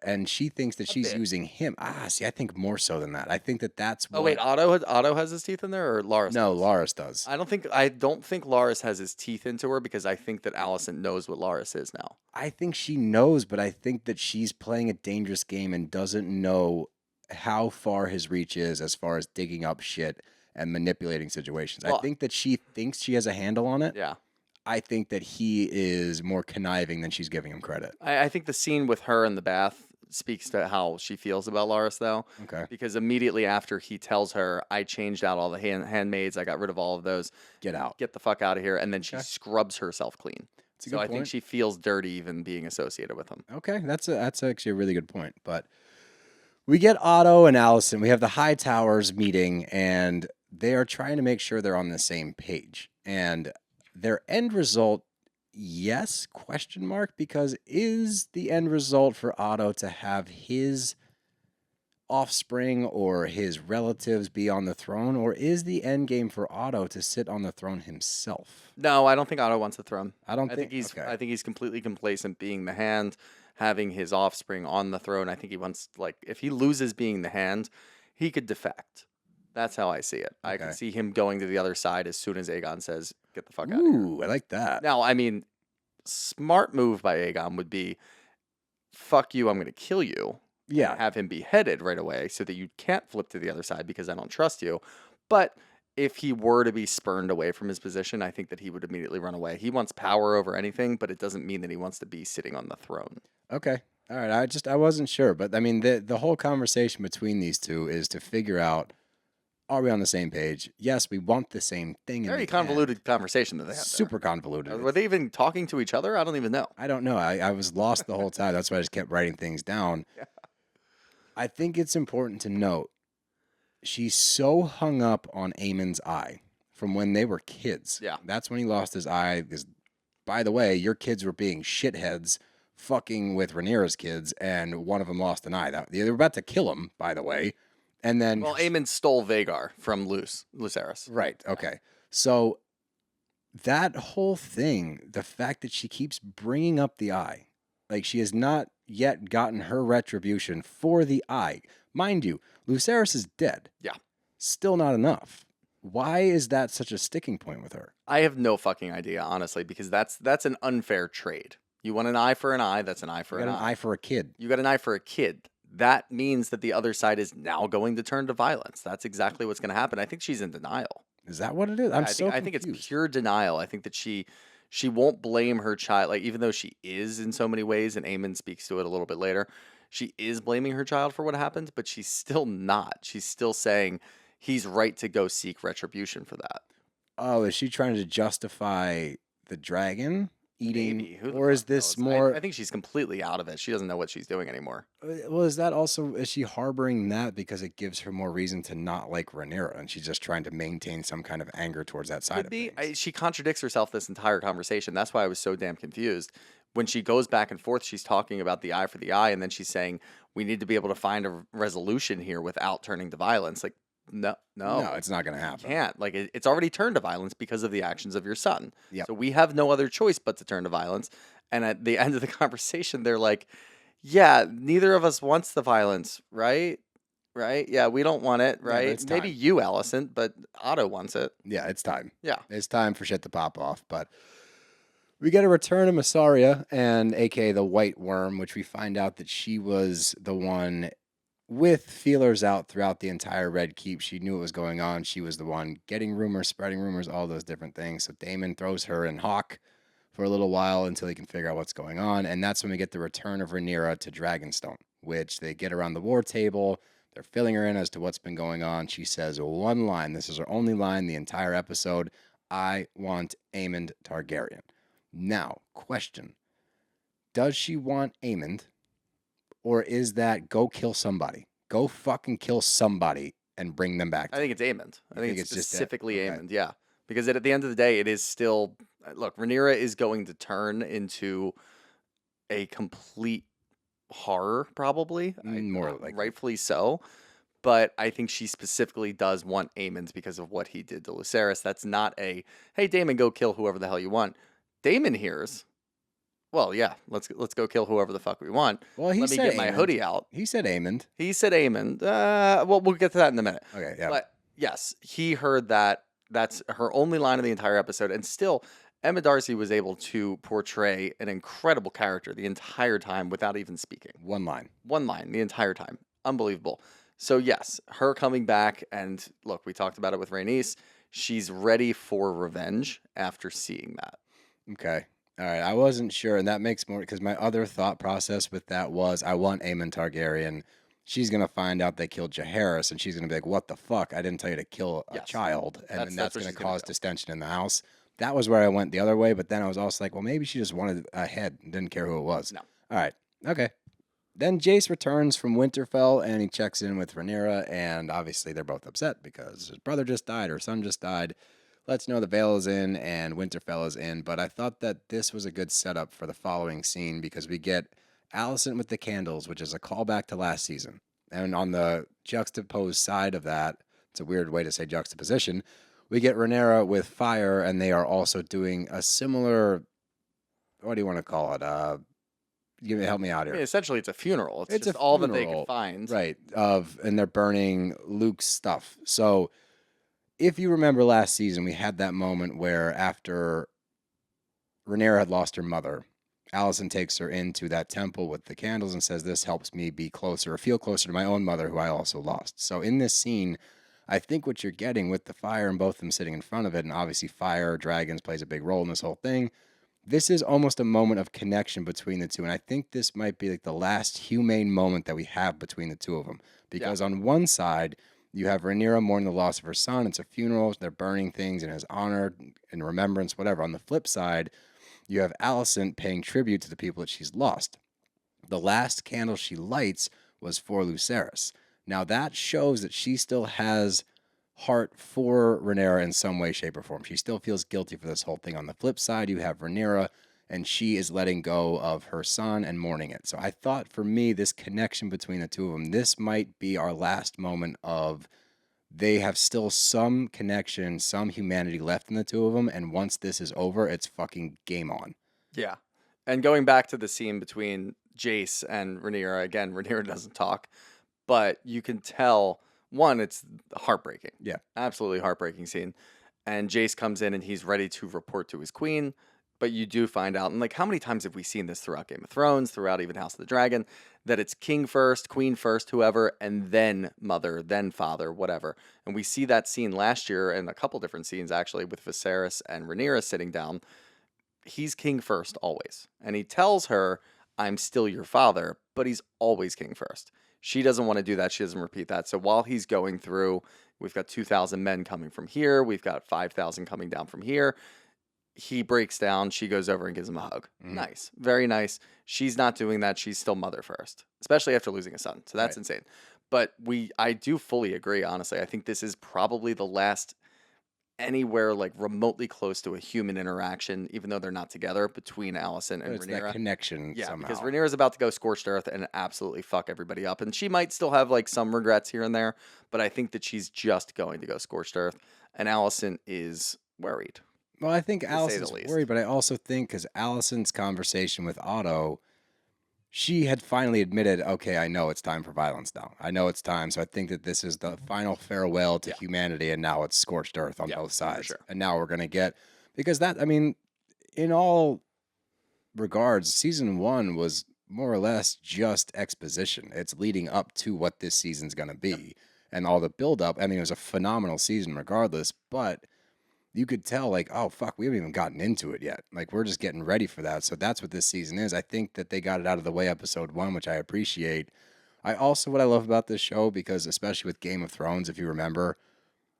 And she thinks that she's using him. See, I think more so than that. I think that that's what... Oh, wait, Otto has his teeth in there, or Larys? No, Larys does. I don't think Larys has his teeth into her because I think that Alicent knows what Larys is now. I think she knows, but I think that she's playing a dangerous game and doesn't know how far his reach is as far as digging up shit and manipulating situations. I think that she thinks she has a handle on it. Yeah. I think that he is more conniving than she's giving him credit. I think the scene with her in the bath speaks to how she feels about Larys, though. Okay. Because immediately after he tells her, I changed out all the handmaids, I got rid of all of those. Get out. Get the fuck out of here. And then she scrubs herself clean. So I think she feels dirty even being associated with him. Okay, that's actually a really good point. But we get Otto and Alicent. We have the Hightowers meeting, and they are trying to make sure they're on the same page. And their end result, yes, ? Because is the end result for Otto to have his offspring or his relatives be on the throne, or is the end game for Otto to sit on the throne himself? No, I don't think Otto wants the throne. I think he's completely complacent being the hand, having his offspring on the throne. I think he wants, if he loses being the hand, he could defect. That's how I see it. I can see him going to the other side as soon as Aegon says, get the fuck out of here. Ooh, I like that. Now, I mean, smart move by Aegon would be, fuck you, I'm going to kill you. Yeah. Have him beheaded right away so that you can't flip to the other side because I don't trust you. But if he were to be spurned away from his position, I think that he would immediately run away. He wants power over anything, but it doesn't mean that he wants to be sitting on the throne. Okay. All right. I wasn't sure. But I mean, the whole conversation between these two is to figure out, are we on the same page? Yes, we want the same thing. Very convoluted conversation that they have. Super convoluted. Were they even talking to each other? I don't even know. I don't know. I was lost the whole time. That's why I just kept writing things down. Yeah. I think it's important to note she's so hung up on Aemond's eye from when they were kids. Yeah. That's when he lost his eye. Because, by the way, your kids were being shitheads fucking with Rhaenyra's kids, and one of them lost an eye. They were about to kill him, by the way. And then, well, Aemond stole Vhagar from Luceryus. Right. Okay. So that whole thing, the fact that she keeps bringing up the eye, like she has not yet gotten her retribution for the eye. Mind you, Luceryus is dead. Yeah. Still not enough. Why is that such a sticking point with her? I have no fucking idea, honestly, because that's an unfair trade. You want an eye for an eye, that's an eye for You an got an eye. eye for a kid. You got an eye for a kid. That means that the other side is now going to turn to violence. That's exactly what's going to happen. I think she's in denial. Is that what it is? Yeah, I'm I so think it's confused. pure denial. I think that she won't blame her child, like even though she is in so many ways, and Aemond speaks to it a little bit later. She is blaming her child for what happened, but she's still not. She's still saying he's right to go seek retribution for that. Oh, is she trying to justify the dragon eating, Maybe. Who the or is fuck this knows? more? I think she's completely out of it. She doesn't know what she's doing anymore. Well, is that also, is she harboring that because it gives her more reason to not like Rhaenyra, and she's just trying to maintain some kind of anger towards that side Could of be. things? She contradicts herself this entire conversation. That's why I was so damn confused. When she goes back and forth, she's talking about the eye for the eye, and then she's saying we need to be able to find a resolution here without turning to violence. Like, no, No, it's not going to you happen. can't. Like, it's already turned to violence because of the actions of your son. Yep. So we have no other choice but to turn to violence. And at the end of the conversation, they're like, "Yeah, neither of us wants the violence, right? Right? Yeah, we don't want it, but right? it's Maybe time. you, Alicent, but Otto wants it. Yeah, it's time. Yeah. It's time for shit to pop off. But we get a return of Massaria, and aka the White Worm, which we find out that she was the one with feelers out throughout the entire Red Keep. She knew what was going on. She was the one getting rumors, spreading rumors, all those different things. So Daemon throws her in Hawk for a little while until he can figure out what's going on. And that's when we get the return of Rhaenyra to Dragonstone, which they get around the war table. They're filling her in as to what's been going on. She says one line. This is her only line the entire episode. I want Aemond Targaryen. Now, question. Does she want Aemond? Or is that go kill somebody? Go fucking kill somebody and bring them back. I think it's Aemond. I think it's just that? specifically Okay. Aemond, yeah. Because at the end of the day, it is still look, Rhaenyra is going to turn into a complete horror, probably. More likely. Rightfully so. But I think she specifically does want Aemond because of what he did to Lucerys. That's not a hey Daemon, go kill whoever the hell you want. Daemon hears, well, yeah, let's go kill whoever the fuck we want. Well, he Let me said get my Aemond. hoodie out. He said Aemond. He said Aemond. Well, we'll get to that in a minute. Okay, yeah. But yes, he heard that. That's her only line of the entire episode. And still, Emma Darcy was able to portray an incredible character the entire time without even speaking. One line. One line the entire time. Unbelievable. So yes, her coming back, and look, we talked about it with Rhaenys. She's ready for revenge after seeing that. Okay. All right. I wasn't sure, and that makes more because my other thought process with that was I want Aemond Targaryen. She's gonna find out they killed Jahearys, and she's gonna be like, "What the fuck? I didn't tell you to kill a Yes. child," and then that's what gonna she's gonna cause do. distension in the house. That was where I went the other way, but then I was also like, "Well, maybe she just wanted a head and didn't care who it was." No. All right. Okay. Then Jace returns from Winterfell and he checks in with Rhaenyra, and obviously they're both upset because his brother just died, her son just died. Lets know the Vale is in and Winterfell is in, but I thought that this was a good setup for the following scene because we get Alicent with the candles, which is a callback to last season. And on the juxtaposed side of that, it's a weird way to say juxtaposition, we get Rhaenyra with fire, and they are also doing a similar, what do you want to call it? Help me out I here. mean, essentially, it's a funeral. It's It's just a all that they funeral, could find. Right. And they're burning Luke's stuff. So if you remember last season, we had that moment where after Rhaenyra had lost her mother, Alicent takes her into that temple with the candles and says, "This helps me be closer or feel closer to my own mother, who I also lost." So in this scene, I think what you're getting with the fire and both of them sitting in front of it, and obviously fire, dragons plays a big role in this whole thing. This is almost a moment of connection between the two. And I think this might be like the last humane moment that we have between the two of them. Because on one side, you have Rhaenyra mourning the loss of her son. It's a funeral. They're burning things in his honor and remembrance, whatever. On the flip side, you have Alicent paying tribute to the people that she's lost. The last candle she lights was for Lucerys. Now that shows that she still has heart for Rhaenyra in some way, shape, or form. She still feels guilty for this whole thing. On the flip side, you have Rhaenyra, and she is letting go of her son and mourning it. So I thought for me, this connection between the two of them, this might be our last moment of they have still some connection, some humanity left in the two of them. And once this is over, it's fucking game on. Yeah. And going back to the scene between Jace and Rhaenyra, again, Rhaenyra doesn't talk, but you can tell One, it's heartbreaking. Yeah. Absolutely heartbreaking scene. And Jace comes in and he's ready to report to his queen. But you do find out, and like, how many times have we seen this throughout Game of Thrones, throughout even House of the Dragon, that it's king first, queen first, whoever, and then mother, then father, whatever. And we see that scene last year in a couple different scenes, actually, with Viserys and Rhaenyra sitting down. He's king first always. And he tells her, I'm still your father, but he's always king first. She doesn't want to do that. She doesn't repeat that. So while he's going through, we've got 2,000 men coming from here. We've got 5,000 coming down from here. He breaks down. She goes over and gives him a hug. Nice. Very nice. She's not doing that. She's still mother first, especially after losing a son. So that's insane. But I do fully agree, honestly. I think this is probably the last anywhere like remotely close to a human interaction, even though they're not together, between Alicent and It's Rhaenyra. that connection Yeah, somehow. because Rhaenyra's about to go scorched earth and absolutely fuck everybody up. And she might still have like some regrets here and there, but I think that she's just going to go scorched earth. And Alicent is worried. Well, I think say the Alicent's least. worried, but I also think because Alicent's conversation with Otto, she had finally admitted, okay, I know it's time for violence now. I know it's time. So I think that this is the final farewell to humanity, and now it's scorched earth on both sides. sure. And now we're going to get, because that, I mean, in all regards, season 1 was more or less just exposition. It's leading up to what this season's going to be. And all the buildup. I mean, it was a phenomenal season regardless, but you could tell, like, oh, fuck, we haven't even gotten into it yet. Like, we're just getting ready for that. So that's what this season is. I think that they got it out of the way episode 1, which I appreciate. I also, what I love about this show, because especially with Game of Thrones, if you remember,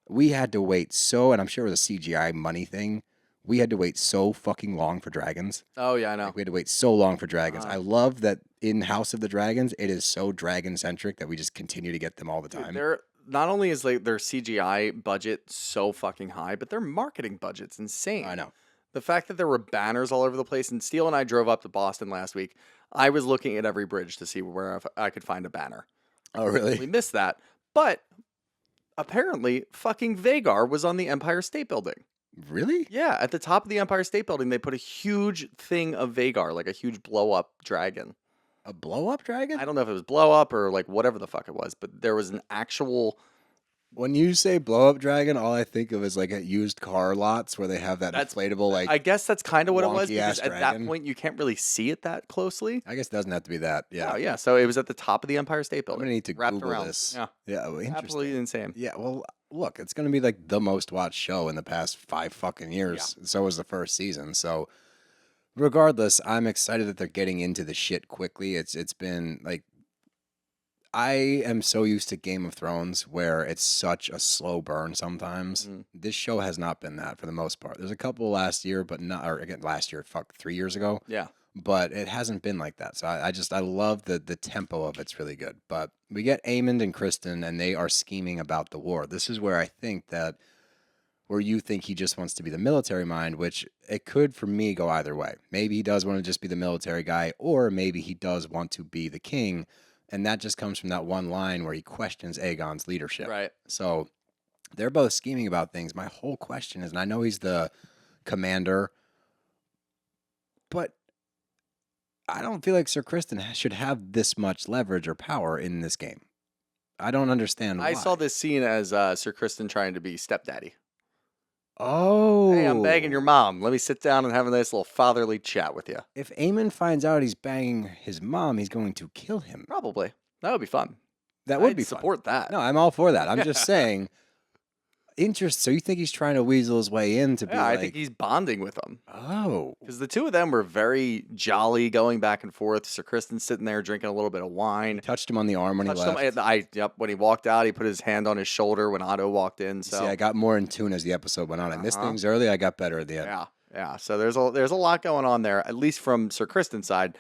we had to wait and I'm sure it was a CGI money thing, we had to wait so fucking long for dragons. Oh, yeah, I know. Like, we had to wait so long for dragons. I love that in House of the Dragons, it is so dragon-centric that we just continue to get them all the time. They're not only is like their CGI budget so fucking high, but their marketing budget's insane. I know. The fact that there were banners all over the place, and Steele and I drove up to Boston last week. I was looking at every bridge to see where I could find a banner. Oh, really? We missed that. But apparently, fucking Vhagar was on the Empire State Building. Really? Yeah, at the top of the Empire State Building, they put a huge thing of Vhagar, like a huge blow-up dragon. A blow-up dragon? I don't know if it was blow-up or like whatever the fuck it was, but there was an actual... When you say blow-up dragon, all I think of is like at used car lots where they have that inflatable, like, I guess that's kind of what it was, wonky-ass because at dragon. that point, you can't really see it that closely. I guess it doesn't have to be that. Yeah. Oh, yeah. So it was at the top of the Empire State I'm Building. going to need to wrapped Google around. this. Yeah. Yeah, well, interesting. Absolutely insane. Yeah, well, look, it's going to be like the most watched show in the past 5 fucking years. So was the first season. So regardless, I'm excited that they're getting into the shit quickly. It's been like, I am so used to Game of Thrones where it's such a slow burn sometimes. This show has not been that for the most part. There's a couple last year, but not, or again, last year, 3 years ago. Yeah. But it hasn't been like that. So I love the tempo of it's really good. But we get Aemond and Kristen, and they are scheming about the war. This is where I think that, where you think he just wants to be the military mind, which it could, for me, go either way. Maybe he does want to just be the military guy, or maybe he does want to be the king. And that just comes from that one line where he questions Aegon's leadership. Right. So they're both scheming about things. My whole question is, and I know he's the commander, but I don't feel like Sir Kristen should have this much leverage or power in this game. I don't understand why. I saw this scene as Sir Kristen trying to be stepdaddy. Oh. Hey, I'm begging your mom. Let me sit down and have a nice little fatherly chat with you. If Aemond finds out he's banging his mom, he's going to kill him. Probably. That would be fun. That would I'd be fun. support that. No, I'm all for that. I'm just saying. So you think he's trying to weasel his way in to be Yeah, like... I think he's bonding with them. Oh. Because the two of them were very jolly going back and forth. Sir Kristen's sitting there drinking a little bit of wine. Touched him on the arm when he left. When he walked out, he put his hand on his shoulder when Otto walked in. So See, I got more in tune as the episode went on. I missed things early. I got better at the end. yeah. So there's a lot going on there, at least from Sir Kristen's side.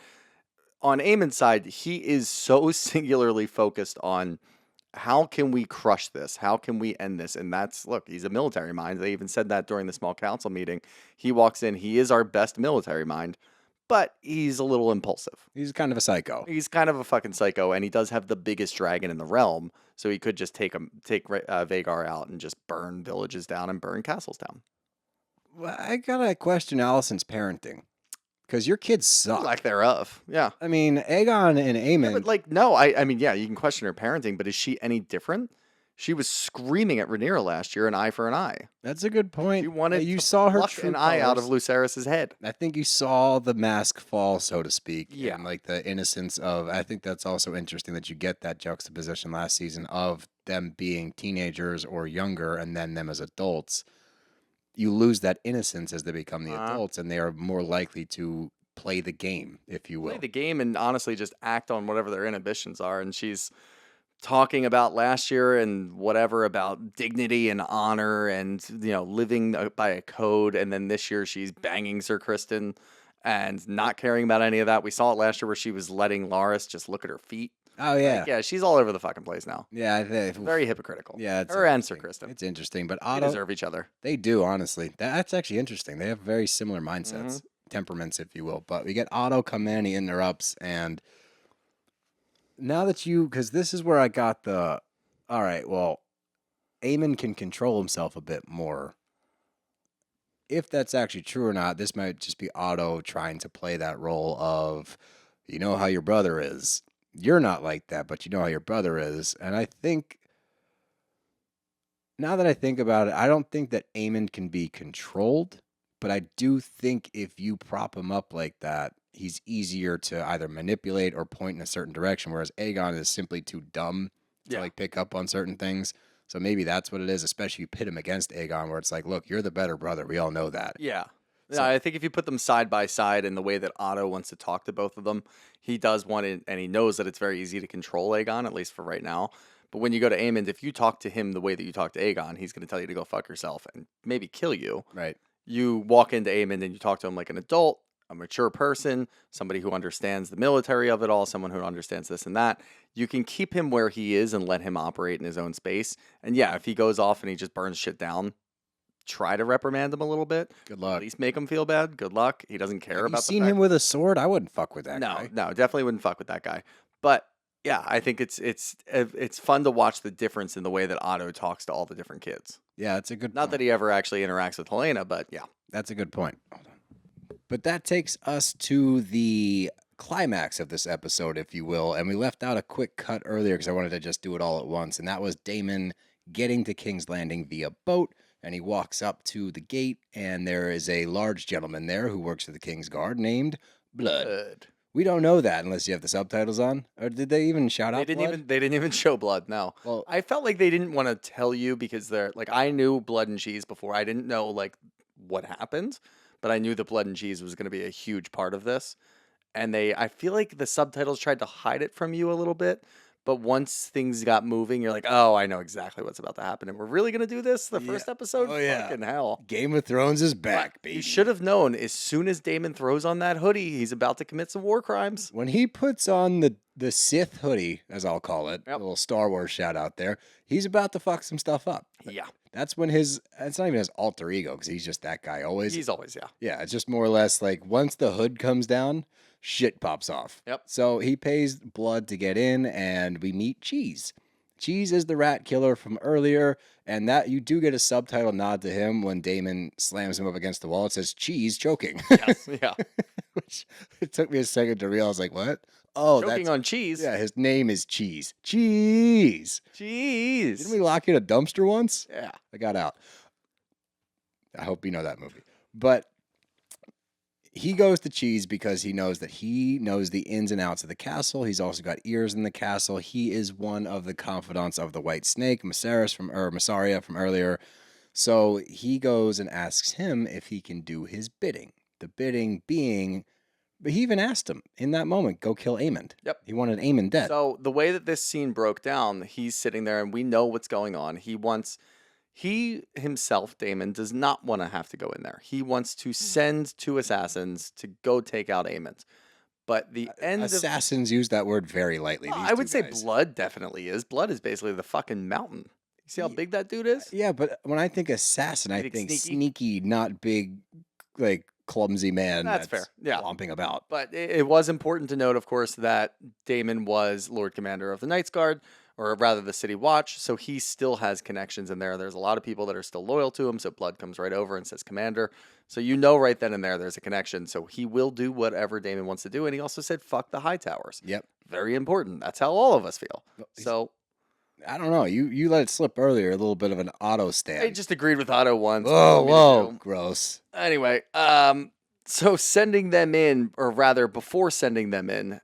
On Aemond's side, he is so singularly focused on how can we crush this? How can we end this? And look, he's a military mind. They even said that during the small council meeting. He walks in, he is our best military mind, but he's a little impulsive. He's kind of a psycho. He's kind of a fucking psycho, and he does have the biggest dragon in the realm, so he could just take Vhagar out and just burn villages down and burn castles down. Well, I gotta question Alicent's parenting. Because your kids suck. Lack thereof. Yeah. I mean, Aegon and Aemond... Yeah, but no, I mean, yeah, you can question her parenting, but is she any different? She was screaming at Rhaenyra last year, an eye for an eye. That's a good point. She wanted you to saw her pluck true an eye out of colors. Lucerys' head. I think you saw the mask fall, so to speak, Yeah. and like the innocence of. I think that's also interesting that you get that juxtaposition last season of them being teenagers or younger, and then them as adults. You lose that innocence as they become the adults, and they are more likely to play the game, if you will. Play the game and honestly just act on whatever their inhibitions are. And she's talking about last year and whatever about dignity and honor and, living by a code. And then this year she's banging Sir Kristen and not caring about any of that. We saw it last year where she was letting Larys just look at her feet. Oh yeah, Like, yeah, she's all over the fucking place now. yeah. I think Very hypocritical. Yeah, it's her and Sir interesting. Kristen. It's interesting, but They Otto, deserve each other. they do honestly. That's actually interesting. They have very similar mindsets, Mm-hmm. temperaments, if you will. But we get Otto come in, he interrupts, and now that because this is where I got the, all right, well, Aemond can control himself a bit more. If that's actually true or not, this might just be Otto trying to play that role of, you know how your brother is. You're not like that, but you know how your brother is. And I think, now that I think about it, I don't think that Aemond can be controlled, but I do think if you prop him up like that, he's easier to either manipulate or point in a certain direction, whereas Aegon is simply too dumb to like pick up on certain things. So maybe that's what it is, especially if you pit him against Aegon, where it's like, look, you're the better brother. We all know that. Yeah. So- I think if you put them side by side in the way that Otto wants to talk to both of them, he does want it, and he knows that it's very easy to control Aegon, at least for right now. But when you go to Aemond, if you talk to him the way that you talk to Aegon, he's going to tell you to go fuck yourself and maybe kill you. Right. You walk into Aemond and you talk to him like an adult, a mature person, somebody who understands the military of it all, someone who understands this and that. You can keep him where he is and let him operate in his own space. And yeah, if he goes off and he just burns shit down, try to reprimand him a little bit. Good At luck. least make him feel bad. Good luck. He doesn't care Have you about the seen fact- him with a sword? I wouldn't fuck with that No, guy. no, definitely wouldn't fuck with that guy. But yeah, I think it's fun to watch the difference in the way that Otto talks to all the different kids. Yeah, that's a good Not point. that he ever actually interacts with Helena, but yeah. That's a good point. Hold on. But that takes us to the climax of this episode, if you will. And we left out a quick cut earlier because I wanted to just do it all at once. And that was Daemon getting to King's Landing via boat. And he walks up to the gate, and there is a large gentleman there who works for the King's Guard named Blood. Good. We don't know that unless you have the subtitles on. Or did they even shout out Blood? They didn't even show blood. No. Well, I felt like they didn't want to tell you because they're like, I knew blood and cheese before. I didn't know like what happened, but I knew the blood and cheese was going to be a huge part of this. And I feel like the subtitles tried to hide it from you a little bit. But once things got moving, you're like, oh, I know exactly what's about to happen. And we're really going to do this the first episode? Oh, yeah. Fucking hell. Game of Thrones is back, baby. You should have known as soon as Daemon throws on that hoodie, he's about to commit some war crimes. When he puts on the Sith hoodie, as I'll call it, a little Star Wars shout out there, he's about to fuck some stuff up. Yeah. That's when it's not even his alter ego, because he's just that guy always. He's always, yeah. Yeah, it's just more or less like once the hood comes down, shit pops off. Yep. So he pays Blood to get in, and we meet Cheese. Cheese is the rat killer from earlier, and that you do get a subtitle nod to him when Daemon slams him up against the wall. It says Cheese choking. Yes, yeah. Which it took me a second to realize, like, what? Oh, Choking that's on cheese. yeah. His name is Cheese. Cheese. Cheese. Didn't we lock in a dumpster once? Yeah. I got out. I hope you know that movie. But he goes to Cheese because he knows the ins and outs of the castle. He's also got ears in the castle. He is one of the confidants of the White Snake, Massaria from earlier. So he goes and asks him if he can do his bidding. The bidding being, but he even asked him in that moment, go kill Aemond. Yep. He wanted Aemond dead. So the way that this scene broke down, he's sitting there and we know what's going on. He himself, Daemon, does not want to have to go in there. He wants to send 2 assassins to go take out Aemond. But the end Assassins use that word very lightly. Well, these I would two say guys. Blood definitely is. Blood is basically the fucking mountain. You see how big that dude is? Yeah, but when I think assassin, I You think think sneaky? sneaky, not big, like clumsy man. That's fair. Yeah. Stomping about. But it was important to note, of course, that Daemon was Lord Commander of the Knights Guard, or rather the City Watch, so he still has connections in there. There's a lot of people that are still loyal to him, so Blood comes right over and says Commander. So you know right then and there there's a connection. So he will do whatever Daemon wants to do, and he also said fuck the Hightowers. Yep. Very important. That's how all of us feel. Well, he's- So I don't know. You let it slip earlier. A little bit of an Otto I stand. just agreed with Otto once. What do you Whoa, want me to whoa, do? gross. Anyway, so sending them in, or rather, before sending them in,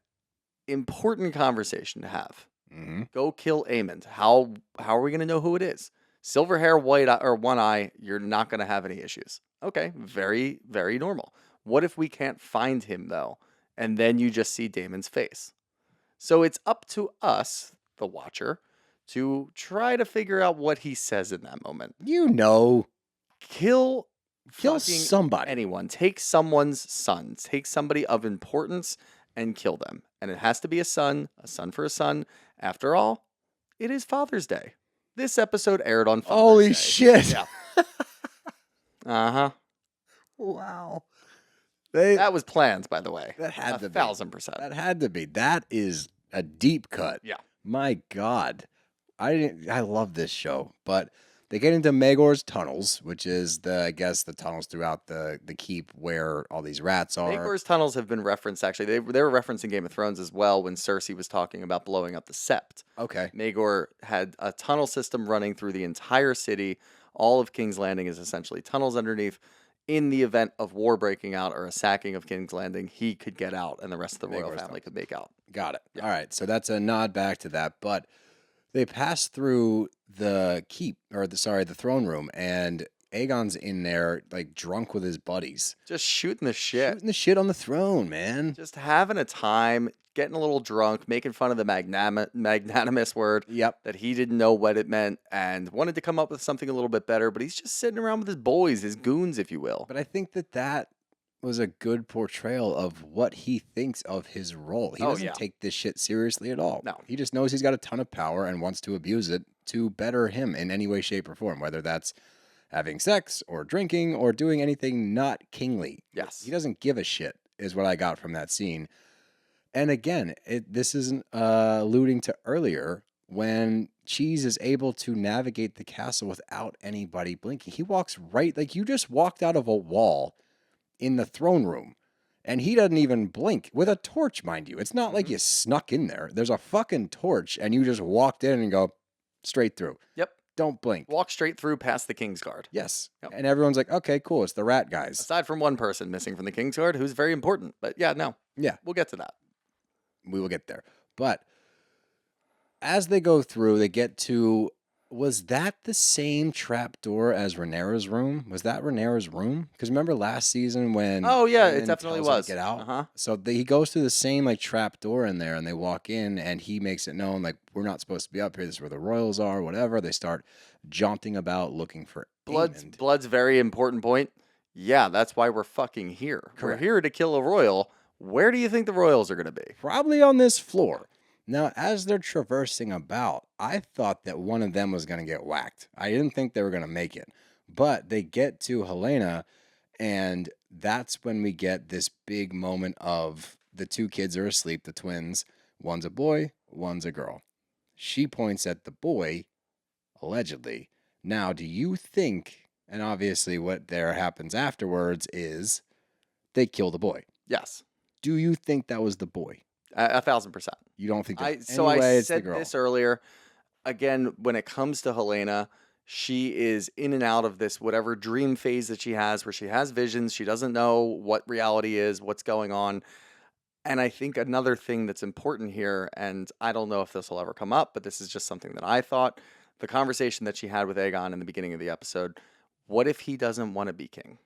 important conversation to have. Hmm. Go kill Aemond. How are we gonna know who it is? Silver hair, white eye, or one eye. You're not gonna have any issues. Okay, very very normal. What if we can't find him though, and then you just see Daemon's face? So it's up to us, the watcher, to try to figure out what he says in that moment. You know, Kill kill fucking somebody. anyone. Take someone's son. Take somebody of importance and kill them. And it has to be a son for a son. After all, it is Father's Day. This episode aired on Father's Holy Day. shit. Yeah. Uh-huh. Wow. That was planned, by the way. That had to be. 1,000%. That had to be. That is a deep cut. Yeah. My God. I love this show. But they get into Maegor's tunnels, which is I guess the tunnels throughout the keep where all these rats are. Maegor's tunnels have been referenced, actually. They were referencing Game of Thrones as well when Cersei was talking about blowing up the Sept. Okay. Maegor had a tunnel system running through the entire city. All of King's Landing is essentially tunnels underneath. In the event of war breaking out or a sacking of King's Landing, he could get out and the rest of the royal Maegor's family could make out. Got it. Yeah. All right. So that's a nod back to that. But they pass through the keep, or the throne room, and Aegon's in there, like drunk with his buddies. Just shooting the shit. Shooting the shit on the throne, man. Just having a time, getting a little drunk, making fun of the magnanimous word Yep. that he didn't know what it meant and wanted to come up with something a little bit better, but he's just sitting around with his boys, his goons, if you will. But I think that was a good portrayal of what he thinks of his role. He doesn't take this shit seriously at all. No. He just knows he's got a ton of power and wants to abuse it to better him in any way, shape, or form, whether that's having sex or drinking or doing anything not kingly. Yes. He doesn't give a shit, is what I got from that scene. And again, this isn't alluding to earlier when Cheese is able to navigate the castle without anybody blinking. He walks right, like you just walked out of a wall in the throne room, and he doesn't even blink with a torch, mind you. It's not like you snuck in there. There's a fucking torch, and you just walked in and go straight through. Yep. Don't blink. Walk straight through past the King's Guard. Yes. Yep. And everyone's like, okay, cool. It's the rat guys. Aside from one person missing from the King's Guard, who's very important. But yeah, no. Yeah. We'll get to that. We will get there. But as they go through, they get to, was that the same trap door as Rhaenyra's room? Was that Rhaenyra's room? Because remember last season when Oh, yeah, it Daemon definitely tells him to was. get out? Uh-huh. So he goes through the same like trap door in there, and they walk in, and he makes it known like we're not supposed to be up here. This is where the royals are, whatever. They start jaunting about looking for Aemond. Blood's very important point. Yeah, that's why we're fucking here. Correct. We're here to kill a royal. Where do you think the royals are going to be? Probably on this floor. Now, as they're traversing about, I thought that one of them was going to get whacked. I didn't think they were going to make it. But they get to Helena, and that's when we get this big moment of the two kids are asleep, the twins. One's a boy, one's a girl. She points at the boy, allegedly. Now, do you think, and obviously what there happens afterwards is they kill the boy. Yes. Do you think that was the boy? 1,000%. You don't think that? So I Anyway, it's the said girl. this earlier. Again, when it comes to Helena, she is in and out of this whatever dream phase that she has where she has visions. She doesn't know what reality is, what's going on. And I think another thing that's important here, and I don't know if this will ever come up, but this is just something that I thought, the conversation that she had with Aegon in the beginning of the episode, what if he doesn't want to be king?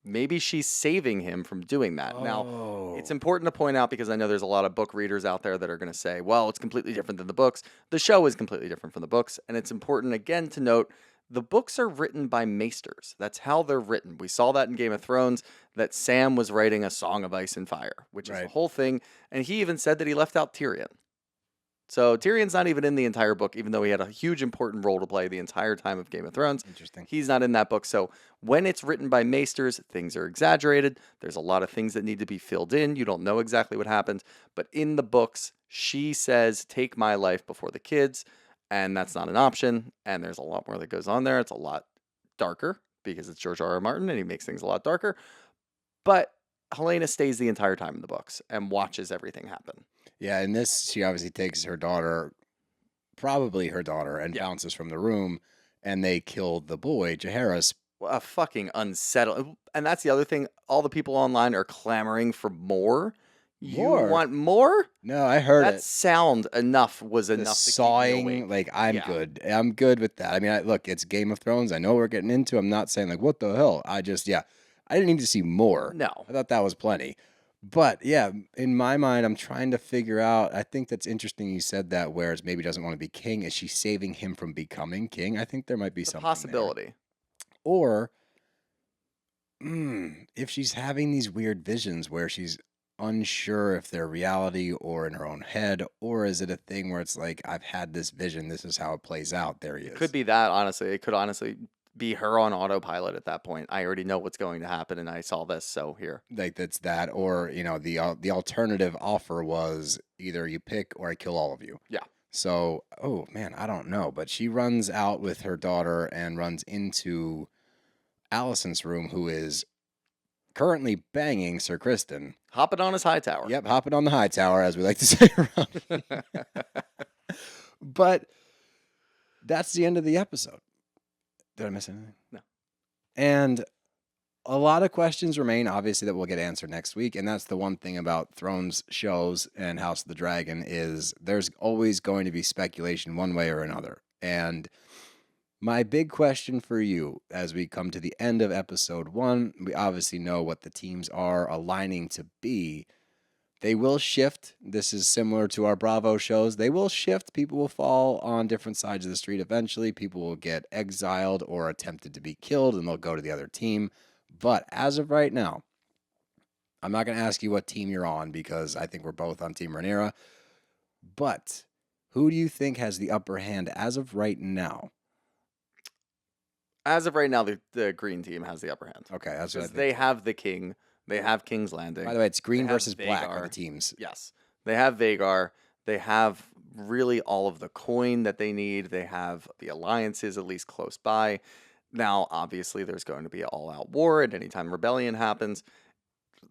Maybe she's saving him from doing that. Now, it's important to point out because I know there's a lot of book readers out there that are going to say, well, it's completely different than the books. The show is completely different from the books. And it's important, again, to note the books are written by maesters. That's how they're written. We saw that in Game of Thrones, that Sam was writing a Song of Ice and Fire, which is the whole thing. And he even said that he left out Tyrion. So Tyrion's not even in the entire book, even though he had a huge important role to play the entire time of Game of Thrones. Interesting. He's not in that book. So when it's written by maesters, things are exaggerated. There's a lot of things that need to be filled in. You don't know exactly what happened. But in the books, she says, take my life before the kids. And that's not an option. And there's a lot more that goes on there. It's a lot darker because it's George R.R. Martin and he makes things a lot darker. But Helena stays the entire time in the books and watches everything happen. Yeah, in this, she obviously takes her daughter probably her daughter, and bounces from the room, and they kill the boy, Jahearys. A fucking unsettled. And that's the other thing. All the people online are clamoring for more. You More? want more? No, I heard That it. sound enough was The enough to sawing, keep me awake. like, I'm Yeah. good. I'm good with that. I mean, look, it's Game of Thrones. I know what we're getting into. I'm not saying, like, what the hell? I just, I didn't need to see more. No. I thought that was plenty. But, yeah, in my mind, I'm trying to figure out, I think that's interesting you said that, whereas maybe doesn't want to be king. Is she saving him from becoming king? I think there might be It's a something there. possibility. Or, if she's having these weird visions where she's unsure if they're reality or in her own head, or is it a thing where it's like, I've had this vision, this is how it plays out, there he is. Could be that, honestly. It could honestly be her on autopilot at that point. I already know what's going to happen, and I saw this, so here. Like, that's that, or, the alternative offer was either you pick or I kill all of you. Yeah. So, oh man, I don't know, but she runs out with her daughter and runs into Alicent's room, who is currently banging Sir Criston. Hopping on his Hightower. Yep, hopping on the Hightower, as we like to say around. But that's the end of the episode. Did I miss anything? No. And a lot of questions remain, obviously, that we'll get answered next week. And that's the one thing about Thrones shows and House of the Dragon is there's always going to be speculation one way or another. And my big question for you as we come to the end of episode 1, we obviously know what the teams are aligning to be. They will shift. This is similar to our Bravo shows. They will shift. People will fall on different sides of the street eventually. People will get exiled or attempted to be killed, and they'll go to the other team. But as of right now, I'm not going to ask you what team you're on because I think we're both on Team Rhaenyra. But who do you think has the upper hand as of right now? As of right now, the green team has the upper hand. Okay, that's what I think. They have the king. They have King's Landing. By the way, it's green They have versus black are Vhagar. the teams. Yes. They have Vhagar. They have really all of the coin that they need. They have the alliances at least close by. Now, obviously, there's going to be an all-out war, and anytime rebellion happens,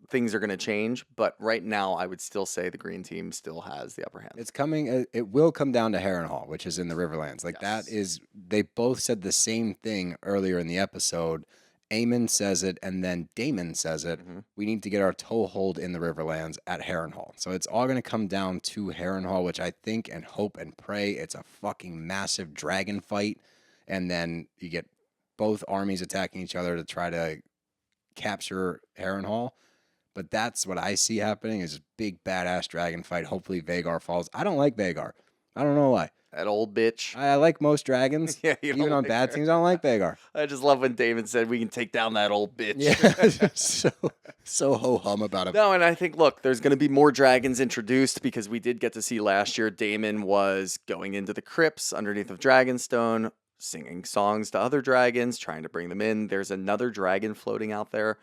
things are going to change. But right now, I would still say the green team still has the upper hand. It's coming. It will come down to Harrenhal, which is in the Riverlands. Like that is. They both said the same thing earlier in the episode. Aemond says it, and then Daemon says it. Mhm. We need to get our toehold in the Riverlands at Harrenhal. So it's all going to come down to Harrenhal, which I think and hope and pray it's a fucking massive dragon fight, and then you get both armies attacking each other to try to capture Harrenhal. But that's what I see happening is a big badass dragon fight. Hopefully Vhagar falls. I don't like Vhagar. I don't know why. That old bitch. I like most dragons. Yeah, you don't Even on like bad her. teams, I don't like Vhagar. I just love when Daemon said we can take down that old bitch. Yeah, so ho-hum about it. No, and I think, look, there's going to be more dragons introduced because we did get to see last year Daemon was going into the crypts underneath of Dragonstone, singing songs to other dragons, trying to bring them in. There's another dragon floating out there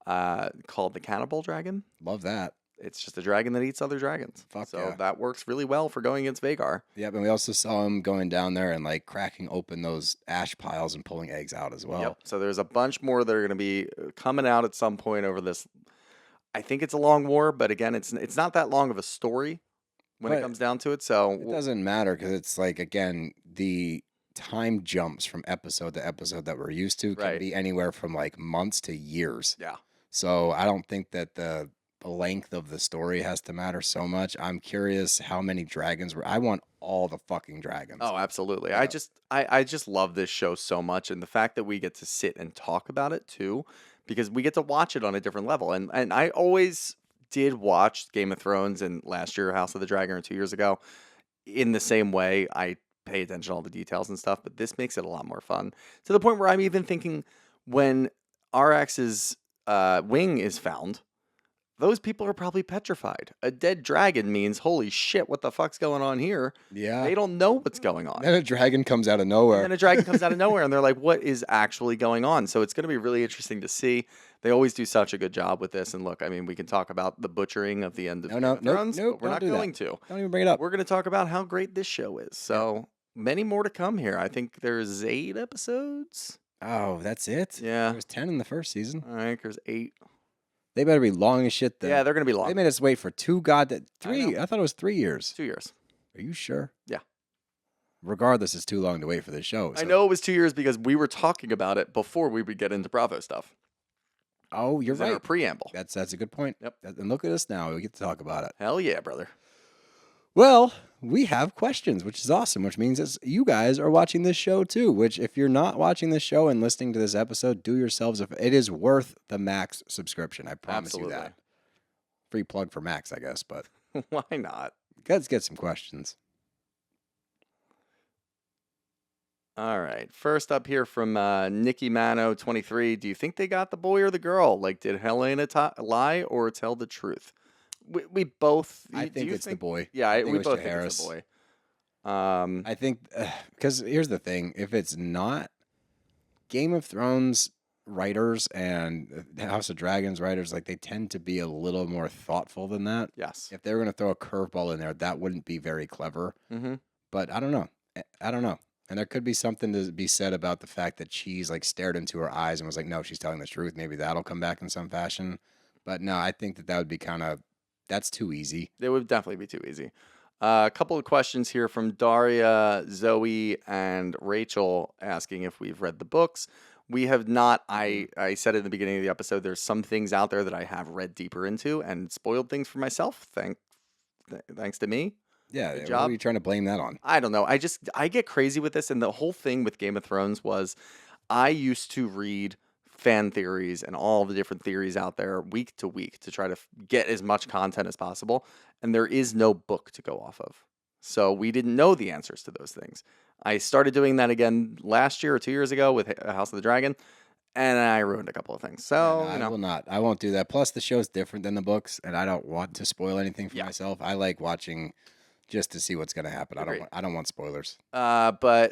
called the Cannibal Dragon. Love that. It's just a dragon that eats other dragons. Fuck so yeah. that works really well for going against Vhagar. Yep, and we also saw him going down there and like cracking open those ash piles and pulling eggs out as well. Yep. So there's a bunch more that are going to be coming out at some point over this. I think it's a long war, but again, it's not that long of a story when it But comes down to it. So It doesn't matter because it's like, again, the time jumps from episode to episode that we're used to can Right. be anywhere from like months to years. yeah. So I don't think that the length of the story has to matter so much. I'm curious how many dragons I want all the fucking dragons. Oh, absolutely. Yeah. I just love this show so much, and the fact that we get to sit and talk about it too, because we get to watch it on a different level. And I always did watch Game of Thrones and last year House of the Dragon or 2 years ago in the same way. I pay attention to all the details and stuff, but this makes it a lot more fun to the point where I'm even thinking when Arrax's wing is found, those people are probably petrified. A dead dragon means, holy shit, what the fuck's going on here? Yeah. They don't know what's going on. Then a dragon comes out of And nowhere. then a dragon comes out of nowhere, and they're like, what is actually going on? So it's going to be really interesting to see. They always do such a good job with this. And look, I mean, we can talk about the butchering of the end of Game of Thrones, but we're not going to. Don't even bring it up. We're going to talk about how great this show is. So many more to come here. I think there's 8 episodes. Oh, that's it? Yeah. There was 10 in the first season. All right, there's 8. They better be long as shit then. Yeah, they're going to be They long. made us wait for 3. know. I thought it was 3 years. 2 years. Are you sure? Yeah. regardless, it's too long to wait for this show. I So. know it was 2 years because we were talking about it before we would get into Bravo stuff. Oh, you're It was in right. our preamble. That's a good point. Yep. And look at us now. We get to talk about it. Hell yeah, brother. Well, we have questions, which is awesome, which means that you guys are watching this show too, which if you're not watching this show and listening to this episode, do yourselves it is worth the Max subscription. I promise you that. Free plug for Max, I guess, but Why not? let's get some questions. All right. First up here from Nikki Mano 23. Do you think they got the boy or the girl? Like, did Helena lie or tell the truth? We both. I think it's the boy. Yeah, I think we it was both think Jahearys. it's the boy. I think, because here's the thing. If it's not, Game of Thrones writers and House of Dragons writers, like, they tend to be a little more thoughtful than that. Yes. If they were going to throw a curveball in there, that wouldn't be very clever. Mm-hmm. But I don't know. And there could be something to be said about the fact that she's like stared into her eyes and was like, no, she's telling the truth. Maybe that'll come back in some fashion. But no, I think that would be that's too easy. It would definitely be too easy. A couple of questions here from Daria, Zoe, and Rachel asking if we've read the books. We have not. I said in the beginning of the episode, there's some things out there that I have read deeper into and spoiled things for myself. Thanks to me. Yeah, Good what job. are you trying to blame that on? I don't know. I get crazy with this, and the whole thing with Game of Thrones was I used to read fan theories and all the different theories out there week to week to try to get as much content as possible, and there is no book to go off of. So we didn't know the answers to those things. I started doing that again last year or 2 years ago with House of the Dragon, and I ruined a couple of things. So, I will not. I won't do that. Plus, the show's different than the books, and I don't want to spoil anything for myself. I like watching just to see what's going to happen. I don't want spoilers. But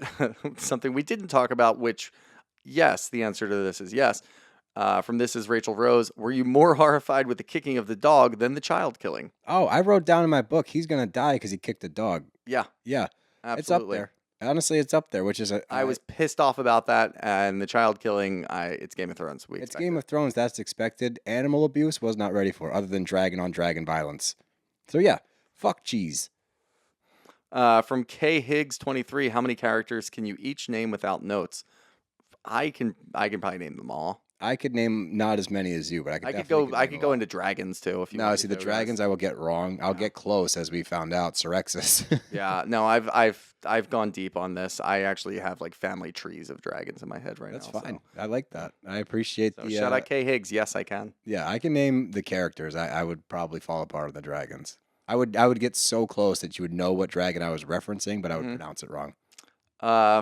something we didn't talk about, which, yes, the answer to this is yes. From This Is Rachel Rose. Were you more horrified with the kicking of the dog than the child killing? Oh, I wrote down in my book, he's going to die because he kicked a dog. Yeah. Yeah. Absolutely. It's up there. Honestly, it's up there, which is I was pissed off about that, and the child killing, it's Game of Thrones. It's Game of Thrones. That's expected. Animal abuse was not ready for, other than dragon on dragon violence. So yeah, fuck cheese. From K Higgs 23, how many characters can you each name without notes? I can probably name them all. I could name not as many as you, but I could go into dragons too if you. No, see the dragons I will get wrong. I'll get close, as we found out. Serexis. Yeah, no, I've gone deep on this. I actually have like family trees of dragons in my head right now. That's fine. So. I like that. I appreciate the. Shout out K Higgs. Yes, I can. Yeah, I can name the characters. I would probably fall apart on the dragons. I would get so close that you would know what dragon I was referencing, but I would pronounce it wrong.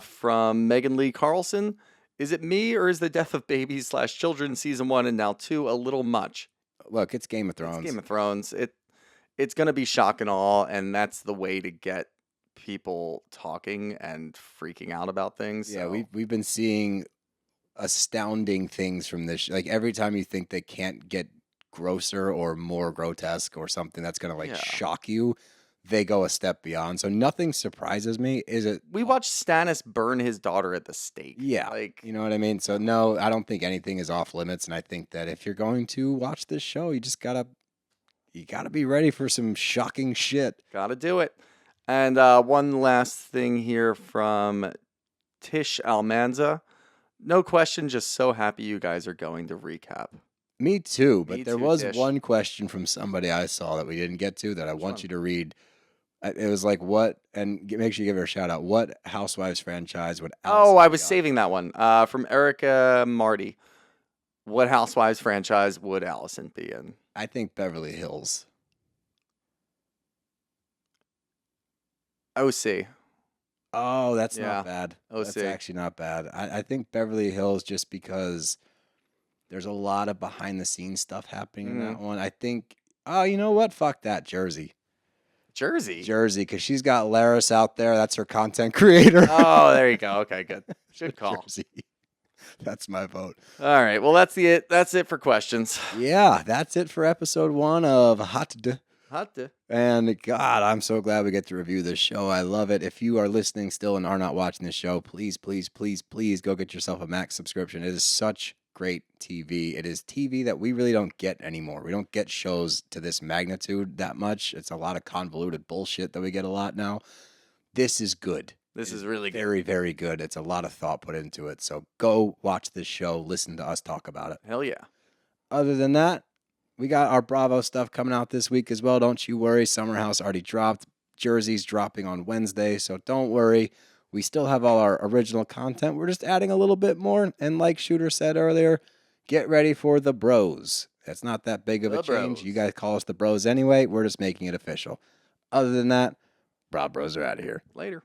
From Megan Lee Carlson. Is it me or is the death of babies / children season 1 and now 2 a little much? Look, it's Game of Thrones. It's Game of Thrones. It's going to be shock and awe, and that's the way to get people talking and freaking out about things. Yeah, so. we've been seeing astounding things from this. Like every time you think they can't get grosser or more grotesque or something that's going to shock you, they go a step beyond. So nothing surprises me. We watched Stannis burn his daughter at the stake. Yeah. Like, you know what I mean? So no, I don't think anything is off limits. And I think that if you're going to watch this show, you just gotta be ready for some shocking shit. Gotta do it. And one last thing here from Tish Almanza. No question, just so happy you guys are going to recap. Me too, but there was Tish. one question from somebody I saw that we didn't get to that I want you to read. It was like, what, and make sure you give her a shout out. What Housewives franchise would Alicent I was be on? saving that one. From Erica Marty. What Housewives franchise would Alicent be in? I think Beverly Hills. OC. Oh, that's Yeah. not bad. OC. That's actually not bad. I think Beverly Hills, just because there's a lot of behind the scenes stuff happening in that one. I think, you know what? Fuck that. Jersey, because she's got Larys out there. That's her content creator. Oh, there you go. Okay, good. Good call. Jersey. That's my vote. All right. Well, that's it. That's it for questions. Yeah, that's it for episode 1 of Hot. Hot. And God, I'm so glad we get to review this show. I love it. If you are listening still and are not watching this show, please, please, please, please go get yourself a Max subscription. It is such great TV. It is TV that we really don't get anymore. We don't get shows to this magnitude that much. It's a lot of convoluted bullshit that we get a lot now. This is good. This is really good. Very, very good. It's a lot of thought put into it. So go watch this show. Listen to us talk about it. Hell yeah. Other than that, we got our Bravo stuff coming out this week as well. Don't you worry. Summer House already dropped. Jersey's dropping on Wednesday. So don't worry. We still have all our original content. We're just adding a little bit more. And like Shooter said earlier, get ready for the Bros. It's not that big of a change. Bros. You guys call us the Bros anyway. We're just making it official. Other than that, Bravo Bros are out of here. Later.